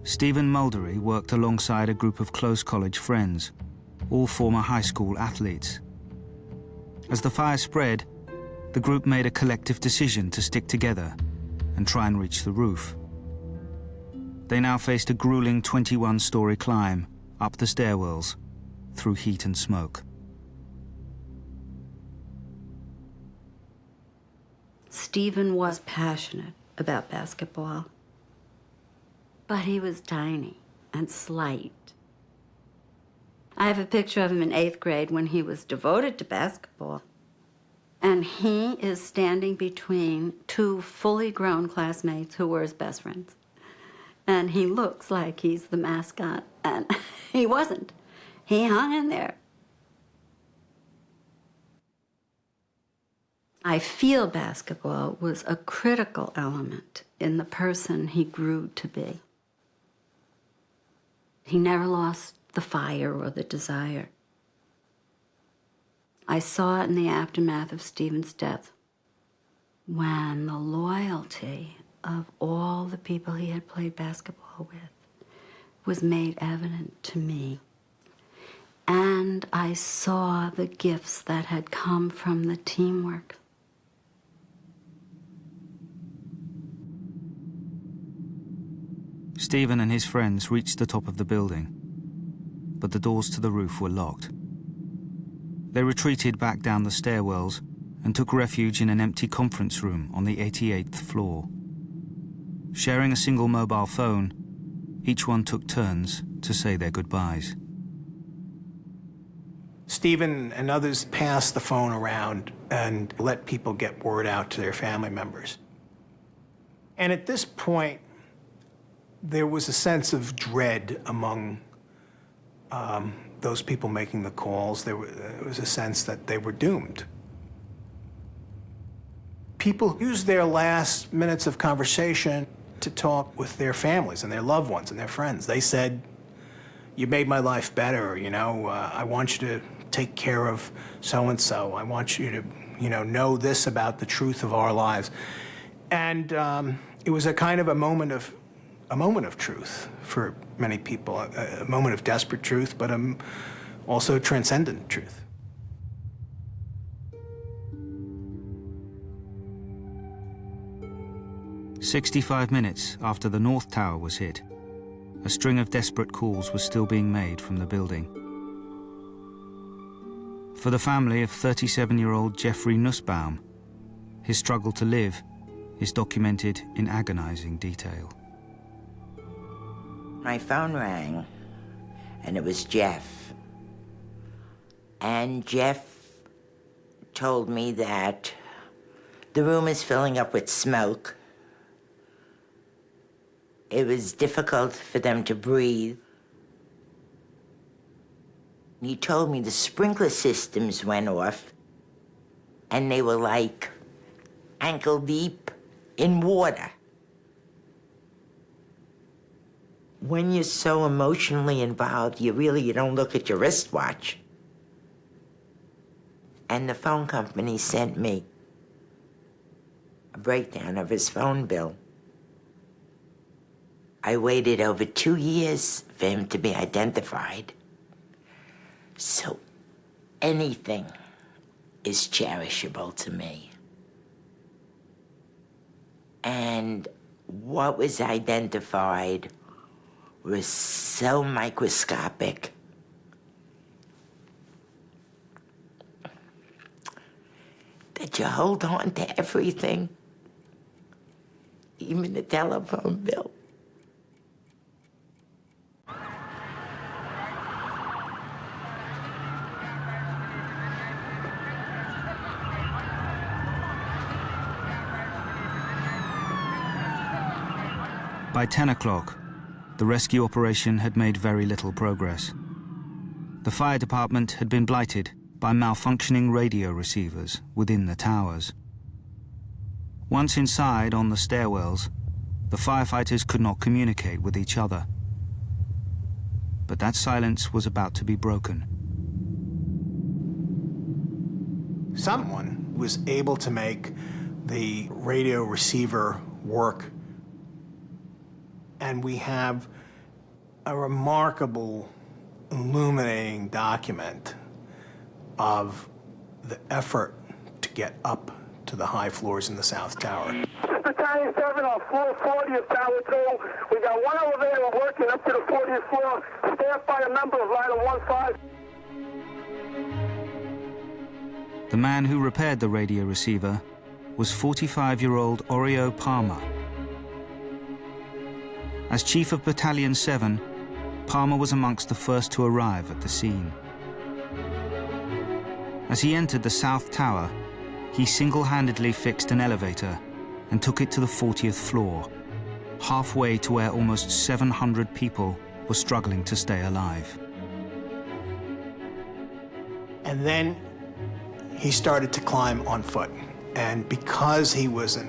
Stephen Muldery worked alongside a group of close college friends, all former high school athletes. As the fire spread, the group made a collective decision to stick together and try and reach the roof. They now faced a grueling 21-story climb up the stairwells through heat and smoke. Stephen was passionate about basketball, but he was tiny and slight. I have a picture of him in 8th grade when he was devoted to basketball. And he is standing between two fully grown classmates who were his best friends. And he looks like he's the mascot, and he wasn't. He hung in there. I feel basketball was a critical element in the person he grew to be. He never lost the fire or the desire. I saw it in the aftermath of Stephen's death, when the loyalty of all the people he had played basketball with was made evident to me. And I saw the gifts that had come from the teamwork. Stephen and his friends reached the top of the building, but the doors to the roof were locked. They retreated back down the stairwells and took refuge in an empty conference room on the 88th floor. Sharing a single mobile phone, each one took turns to say their goodbyes. Stephen and others passed the phone around and let people get word out to their family members. And at this point, there was a sense of dread among those people making the calls. There was a sense that they were doomed. People used their last minutes of conversation to talk with their families and their loved ones and their friends. They said, you made my life better, I want you to take care of so-and-so. I want you to, know this about the truth of our lives. And it was a kind of a moment of truth for many people, a moment of desperate truth, but also transcendent truth. "65 minutes after the North Tower was hit, a string of desperate calls was still being made from the building. For the family of 37-year-old Jeffrey Nussbaum, his struggle to live is documented in agonizing detail. My phone rang, and it was Jeff. And Jeff told me that the room is filling up with smoke. It was difficult for them to breathe. He told me the sprinkler systems went off, and they were like ankle deep in water. When you're so emotionally involved, you don't look at your wristwatch. And the phone company sent me a breakdown of his phone bill. I waited over 2 years for him to be identified. So anything is cherishable to me. And what was identified was so microscopic that you hold on to everything, even the telephone bill. By 10 o'clock, the rescue operation had made very little progress. The fire department had been blighted by malfunctioning radio receivers within the towers. Once inside on the stairwells, the firefighters could not communicate with each other. But that silence was about to be broken. Someone was able to make the radio receiver work, and we have a remarkable, illuminating document of the effort to get up to the high floors in the South Tower. Battalion 7 on floor 40 of Tower 2. We got one elevator working up to the 40th floor, staffed by a member of Line 15. The man who repaired the radio receiver was 45-year-old Oreo Palmer. As Chief of Battalion 7, Palmer was amongst the first to arrive at the scene. As he entered the South Tower, he single-handedly fixed an elevator and took it to the 40th floor, halfway to where almost 700 people were struggling to stay alive. And then he started to climb on foot. And because he was a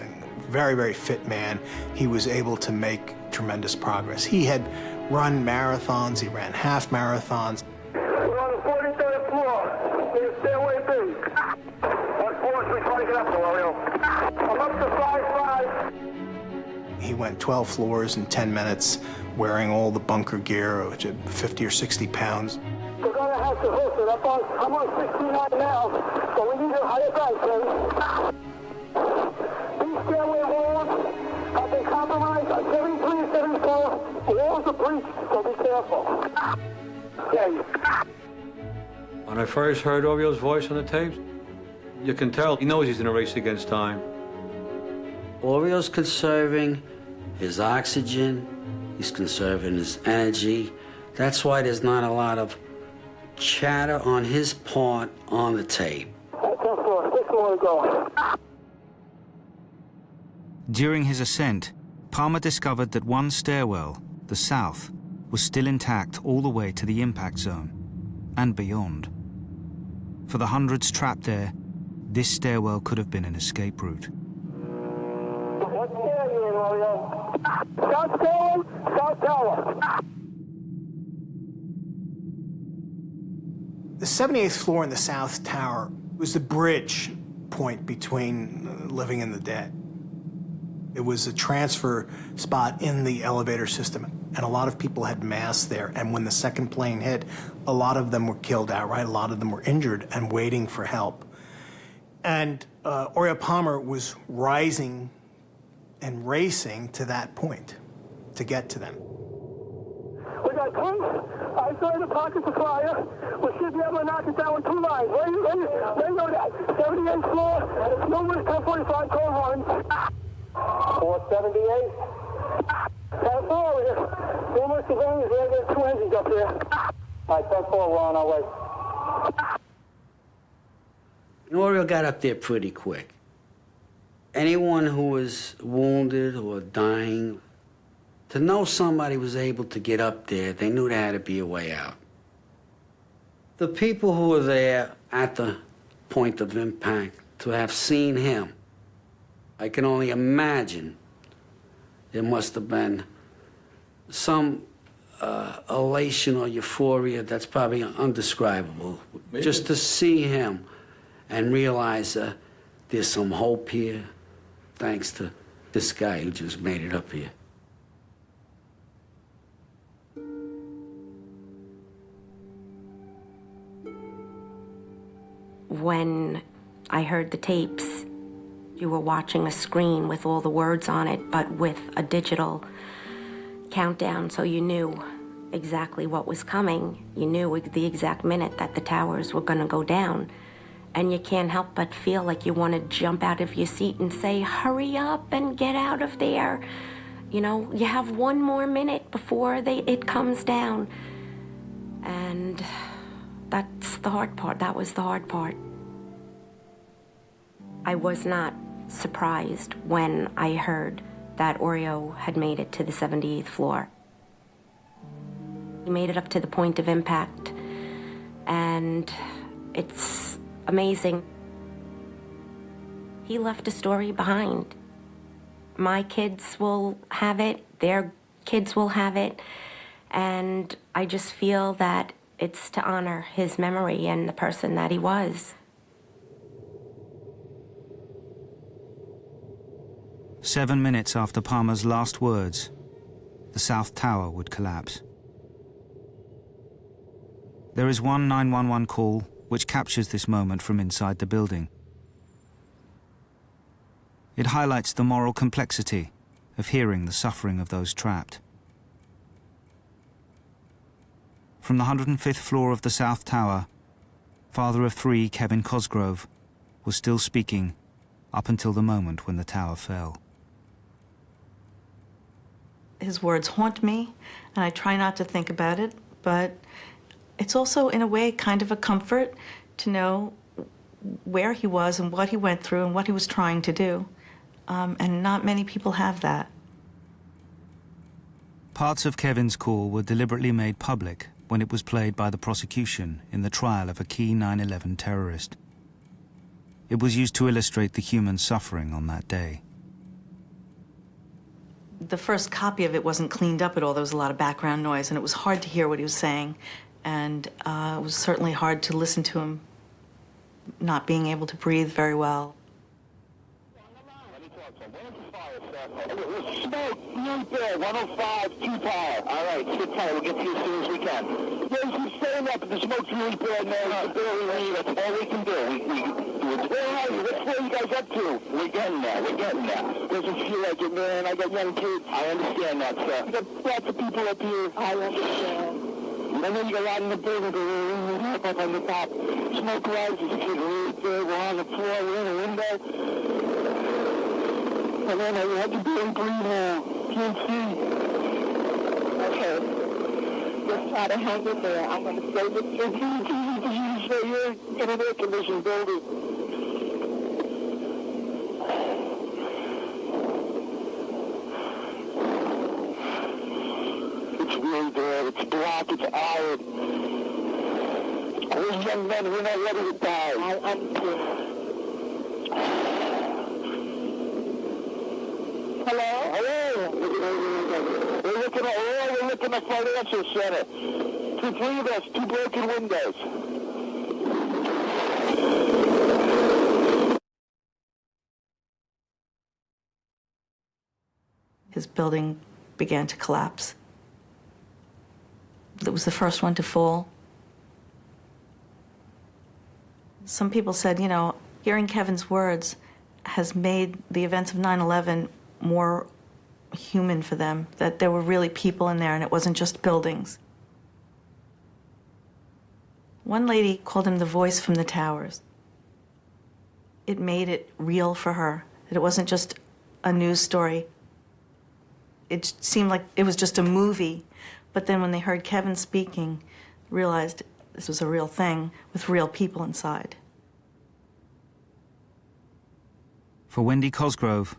very, very fit man, he was able to make tremendous progress. He had run marathons, he ran half marathons. We're on the 43rd floor. There's stairway B. What floor is we trying to get up to, Oreo? I'm up to 5'5". He went 12 floors in 10 minutes, wearing all the bunker gear, which at 50 or 60 pounds. We're going to have to hook it. I'm on 69 now, so we need a higher ground, please. These stairway walls have been compromised on 73 and 74. The walls are breached, so be careful. Okay. When I first heard Oreo's voice on the tapes, you can tell he knows he's in a race against time. Oreo's conserving his oxygen, he's conserving his energy. That's why there's not a lot of chatter on his part on the tape. 6 more to go. During his ascent, Palmer discovered that one stairwell, the south, was still intact all the way to the impact zone and beyond. For the hundreds trapped there, this stairwell could have been an escape route. What stair are you in, Oreo? South Tower, South Tower. The 78th floor in the South Tower was the bridge point between living and the dead. It was a transfer spot in the elevator system, and a lot of people had mass there. And when the second plane hit, a lot of them were killed outright, a lot of them were injured and waiting for help. And Oreo Palmer was rising and racing to that point to get to them. We got two isolated pockets of fire. We should be able to knock it down with 2 lines. Where you know that? 78th floor, numerous 1045 code lines. 478. That's all here. Numerous civilians there. There's 2 engines up there. All right, 10-4, we're on our way. Oreo got up there pretty quick. Anyone who was wounded or dying, to know somebody was able to get up there, they knew there had to be a way out. The people who were there at the point of impact, to have seen him, I can only imagine there must have been some elation or euphoria that's probably undescribable. Maybe. Just to see him and realize there's some hope here, thanks to this guy who just made it up here. When I heard the tapes, you were watching a screen with all the words on it, but with a digital countdown, so you knew exactly what was coming. You knew the exact minute that the towers were going to go down. And you can't help but feel like you want to jump out of your seat and say, hurry up and get out of there. You know, you have one more minute before it comes down. And that's the hard part. That was the hard part. I was not surprised when I heard that Oreo had made it to the 78th floor. He made it up to the point of impact, and it's amazing. He left a story behind. My kids will have it, their kids will have it, and I just feel that it's to honor his memory and the person that he was. 7 minutes after Palmer's last words, the South Tower would collapse. There is one 911 call which captures this moment from inside the building. It highlights the moral complexity of hearing the suffering of those trapped. From the 105th floor of the South Tower, father of 3, Kevin Cosgrove, was still speaking up until the moment when the tower fell. His words haunt me, and I try not to think about it, but it's also, in a way, kind of a comfort to know where he was and what he went through and what he was trying to do. And not many people have that. Parts of Kevin's call were deliberately made public when it was played by the prosecution in the trial of a key 9/11 terrorist. It was used to illustrate the human suffering on that day. The first copy of it wasn't cleaned up at all. There was a lot of background noise, and it was hard to hear what he was saying. And it was certainly hard to listen to him not being able to breathe very well. Smoke, right there, 105, 2 power. All right, sit tight. We'll get to you as soon as we can. There's some staying up, but the smoke's really bad, man. We can barely read. That's all we can do. Where are you? What's where you guys up to? We're getting there. We're getting there. Doesn't feel like it, man. I got young kids. I understand that, sir. I got lots of people up here. I understand. I know you got a lot in the building, but we're up on the top. Smoke rises. It's right there. We're on the floor. We're in a window. And then I had to be in green now. Can't see. Okay. Just try to hang it there. I'm going to stay with you. It's easy you're in an air-conditioned building. It's really bad. It's black. It's iron. Those young men, we're not ready to die. I understand. Hello? Hello? We're looking at Financial Center. 3 of us, 2 broken windows. His building began to collapse. It was the first one to fall. Some people said, you know, hearing Kevin's words has made the events of 9/11 more human for them, that there were really people in there and it wasn't just buildings. One lady called him the voice from the towers. It made it real for her, that it wasn't just a news story. It seemed like it was just a movie, but then when they heard Kevin speaking, realized this was a real thing with real people inside. For Wendy Cosgrove,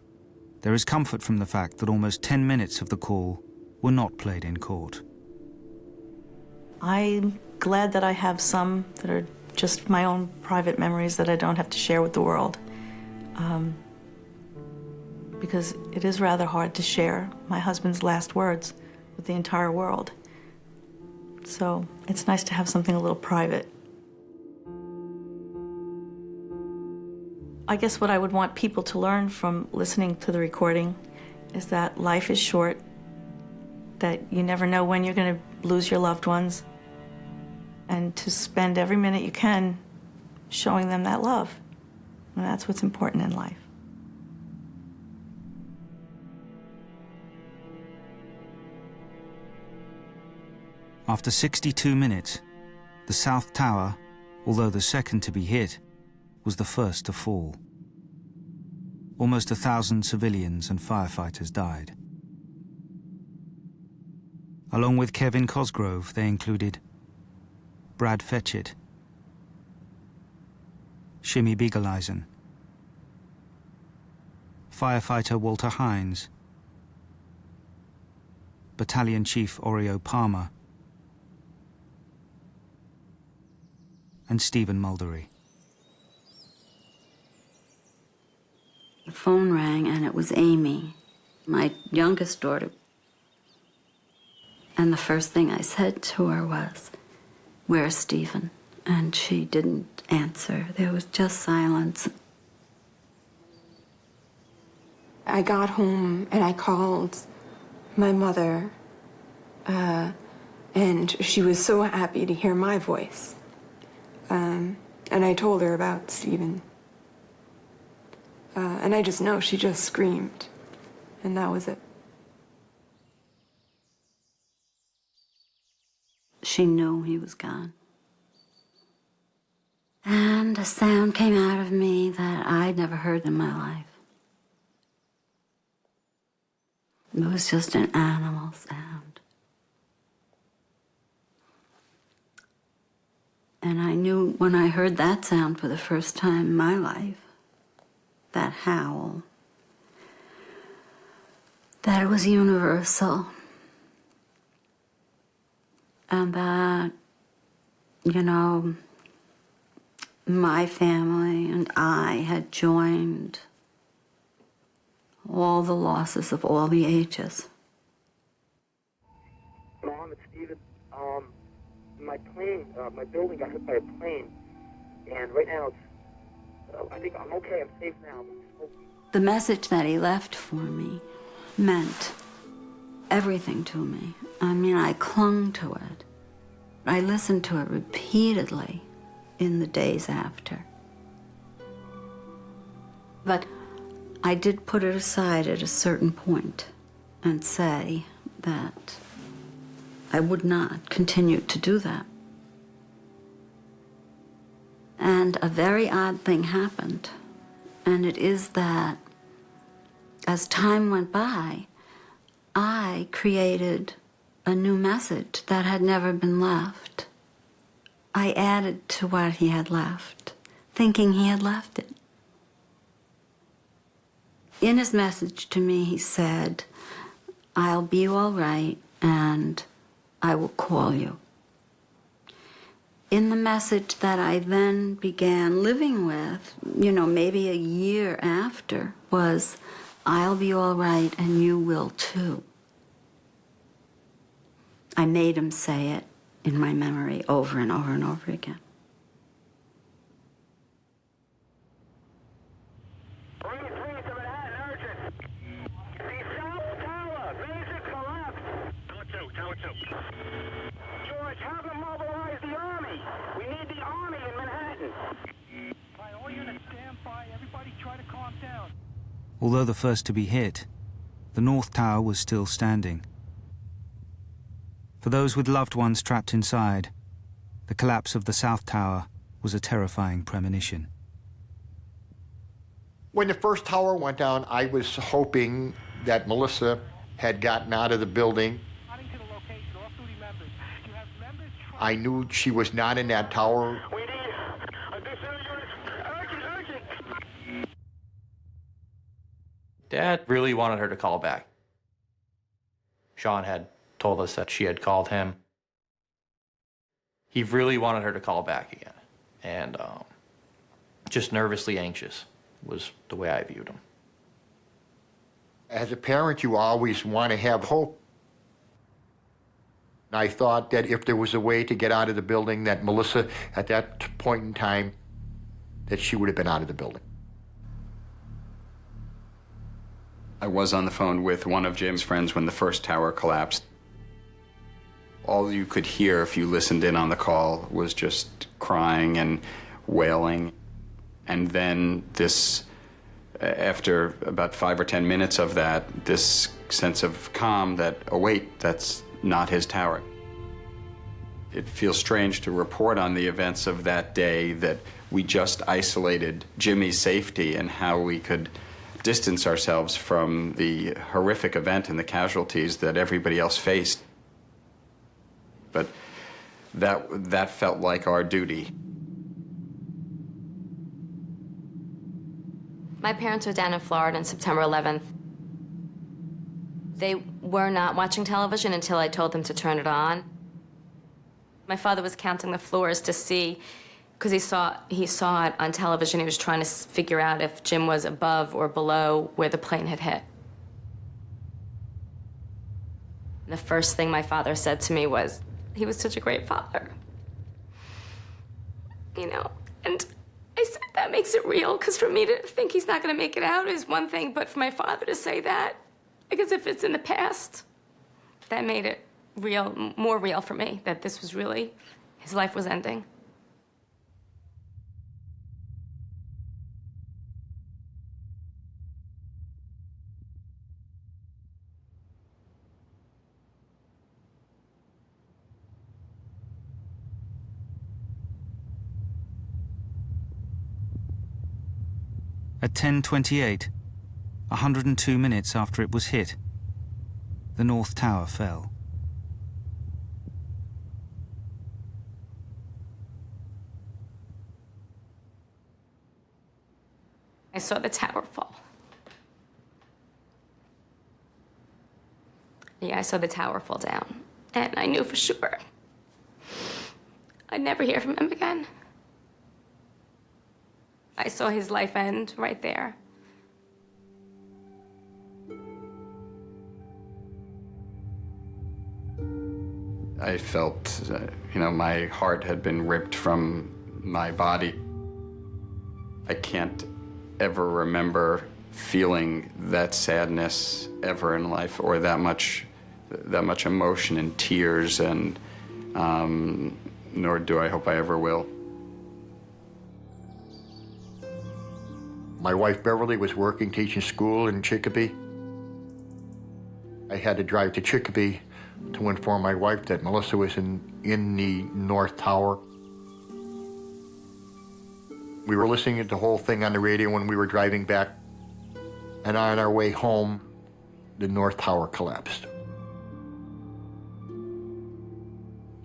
there is comfort from the fact that almost 10 minutes of the call were not played in court. I'm glad that I have some that are just my own private memories that I don't have to share with the world. Because it is rather hard to share my husband's last words with the entire world. So it's nice to have something a little private. I guess what I would want people to learn from listening to the recording is that life is short, that you never know when you're going to lose your loved ones, and to spend every minute you can showing them that love. And that's what's important in life. After 62 minutes, the South Tower, although the second to be hit, was the first to fall. Almost 1,000 civilians and firefighters died. Along with Kevin Cosgrove, they included Brad Fetchit, Shimmy Beagleisen, firefighter Walter Hines, Battalion Chief Oreo Palmer, and Stephen Muldery. The phone rang, and it was Amy, my youngest daughter. And the first thing I said to her was, "Where's Stephen?" And she didn't answer. There was just silence. I got home and I called my mother, and she was so happy to hear my voice. And I told her about Stephen. And I just know she just screamed, and that was it. She knew he was gone. And a sound came out of me that I'd never heard in my life. It was just an animal sound. And I knew when I heard that sound for the first time in my life, that howl, that it was universal. And that, you know, my family and I had joined all the losses of all the ages. Mom, it's Stephen. My plane, my building got hit by a plane, and right now it's, I think I'm okay, I'm safe now. The message that he left for me meant everything to me. I mean, I clung to it. I listened to it repeatedly in the days after. But I did put it aside at a certain point and say that I would not continue to do that. And a very odd thing happened, and it is that as time went by, I created a new message that had never been left. I added to what he had left, thinking he had left it. In his message to me, he said, "I'll be all right, and I will call you." In the message that I then began living with, you know, maybe a year after, was, "I'll be all right, and you will too." I made him say it in my memory over and over and over again. George, have them mobilize the army. We need the army in Manhattan. All units stand by. Everybody try to calm down. Although the first to be hit, the North Tower was still standing. For those with loved ones trapped inside, the collapse of the South Tower was a terrifying premonition. When the first tower went down, I was hoping that Melissa had gotten out of the building. I knew she was not in that tower. Dad really wanted her to call back. Sean had told us that she had called him. He really wanted her to call back again. And just nervously anxious was the way I viewed him. As a parent, you always want to have hope. I thought that if there was a way to get out of the building, that Melissa, at that point in time, that she would have been out of the building. I was on the phone with one of Jim's friends when the first tower collapsed. All you could hear if you listened in on the call was just crying and wailing. And then this, after about 5 or 10 minutes of that, this sense of calm that, oh wait, that's not his tower. It feels strange to report on the events of that day, that we just isolated Jimmy's safety and how we could distance ourselves from the horrific event and the casualties that everybody else faced. But that felt like our duty. My parents were down in Florida on September 11th. They were not watching television until I told them to turn it on. My father was counting the floors to see, because he saw it on television. He was trying to figure out if Jim was above or below where the plane had hit. The first thing my father said to me was, he was such a great father. You know, and I said, that makes it real, because for me to think he's not going to make it out is one thing, but for my father to say that, because if it's in the past, that made it real, more real for me, that this was really, his life was ending. At 10:28, 102 minutes after it was hit, the North Tower fell. I saw the tower fall. Yeah, I saw the tower fall down. And I knew for sure I'd never hear from him again. I saw his life end right there. I felt, my heart had been ripped from my body. I can't ever remember feeling that sadness ever in life, or that much emotion and tears, and nor do I hope I ever will. My wife Beverly was working, teaching school in Chicopee. I had to drive to Chicopee to inform my wife that Melissa was in the North Tower. We were listening to the whole thing on the radio when we were driving back, and on our way home, the North Tower collapsed.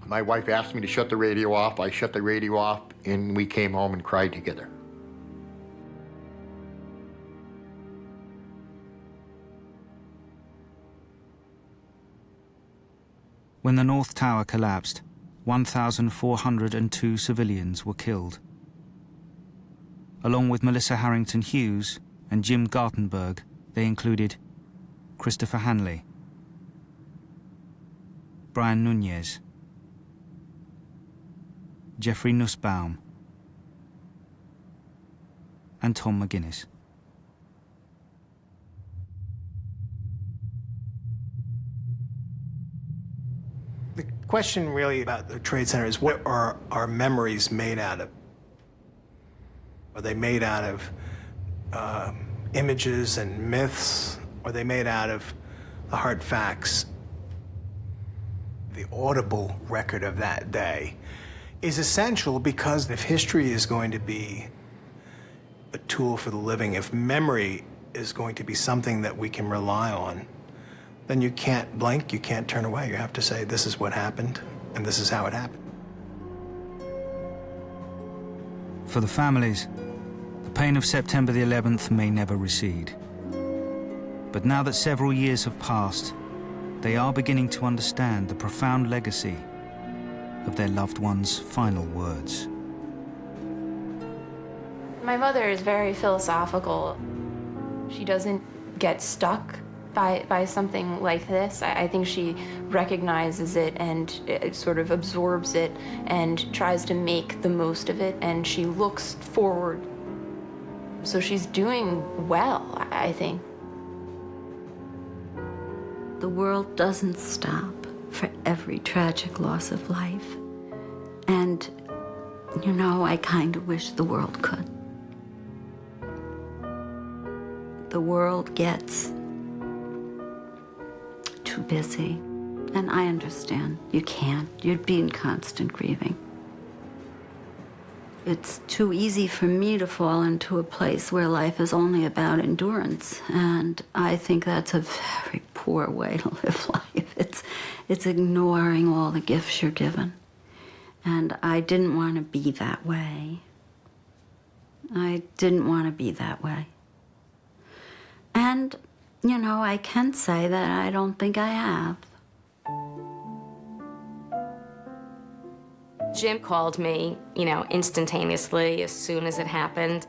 My wife asked me to shut the radio off. I shut the radio off, and we came home and cried together. When the North Tower collapsed, 1,402 civilians were killed. Along with Melissa Harrington Hughes and Jim Gartenberg, they included Christopher Hanley, Brian Nunez, Jeffrey Nussbaum, and Tom McGinnis. The question really about the Trade Center is, what are our memories made out of? Are they made out of images and myths? Are they made out of the hard facts? The audible record of that day is essential, because if history is going to be a tool for the living, if memory is going to be something that we can rely on, then you can't blink, you can't turn away. You have to say, this is what happened, and this is how it happened. For the families, the pain of September the 11th may never recede. But now that several years have passed, they are beginning to understand the profound legacy of their loved ones' final words. My mother is very philosophical. She doesn't get stuck by something like this. I think she recognizes it and it sort of absorbs it and tries to make the most of it, and she looks forward. So she's doing well, I think. The world doesn't stop for every tragic loss of life. And, I kind of wish the world could. The world gets too busy, And I understand. You can't. You'd be in constant grieving. It's too easy for me to fall into a place where life is only about endurance. And I think that's a very poor way to live life. It's ignoring all the gifts you're given. And I didn't want to be that way. I didn't want to be that way. And, you know, I can say that I don't think I have. Jim called me, you know, instantaneously as soon as it happened.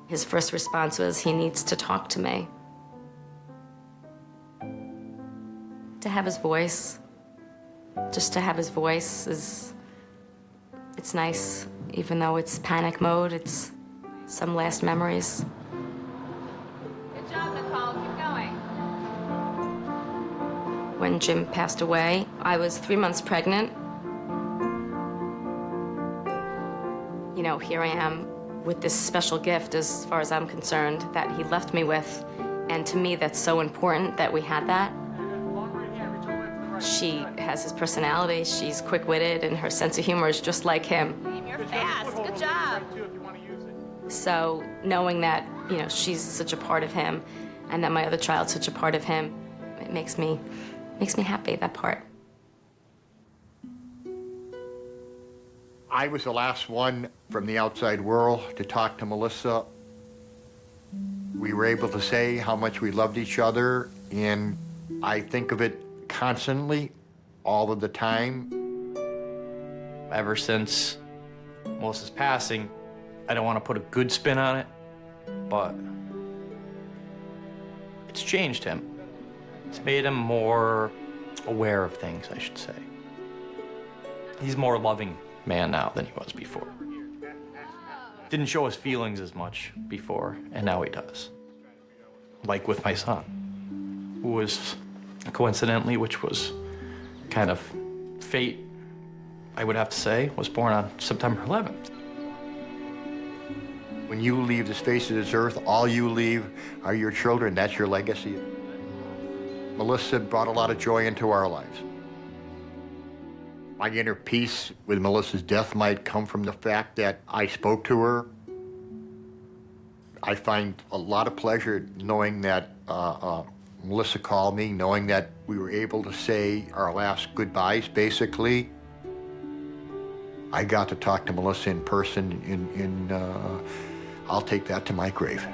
His first response was, he needs to talk to me. To have his voice, just to have his voice it's nice. Even though it's panic mode, it's some last memories. Good job, Nicole. Keep going. When Jim passed away, I was 3 months pregnant. You know, here I am with this special gift, as far as I'm concerned, that he left me with. And to me, that's so important that we had that. She has his personality, she's quick-witted, and her sense of humor is just like him. You're fast. Good job. So knowing that, you know, she's such a part of him, and that my other child's such a part of him, it makes me happy, that part. I was the last one from the outside world to talk to Melissa. We were able to say how much we loved each other, and I think of it constantly, all of the time. Ever since Melissa's passing, I don't want to put a good spin on it, but it's changed him. It's made him more aware of things, I should say. He's a more loving man now than he was before. Didn't show his feelings as much before, and now he does. Like with my son, who was, coincidentally, which was kind of fate, I would have to say, was born on September 11th. When you leave the face of this earth, all you leave are your children. That's your legacy. Melissa brought a lot of joy into our lives. My inner peace with Melissa's death might come from the fact that I spoke to her. I find a lot of pleasure knowing that Melissa called me, knowing that we were able to say our last goodbyes, basically. I got to talk to Melissa in person, I'll take that to my grave.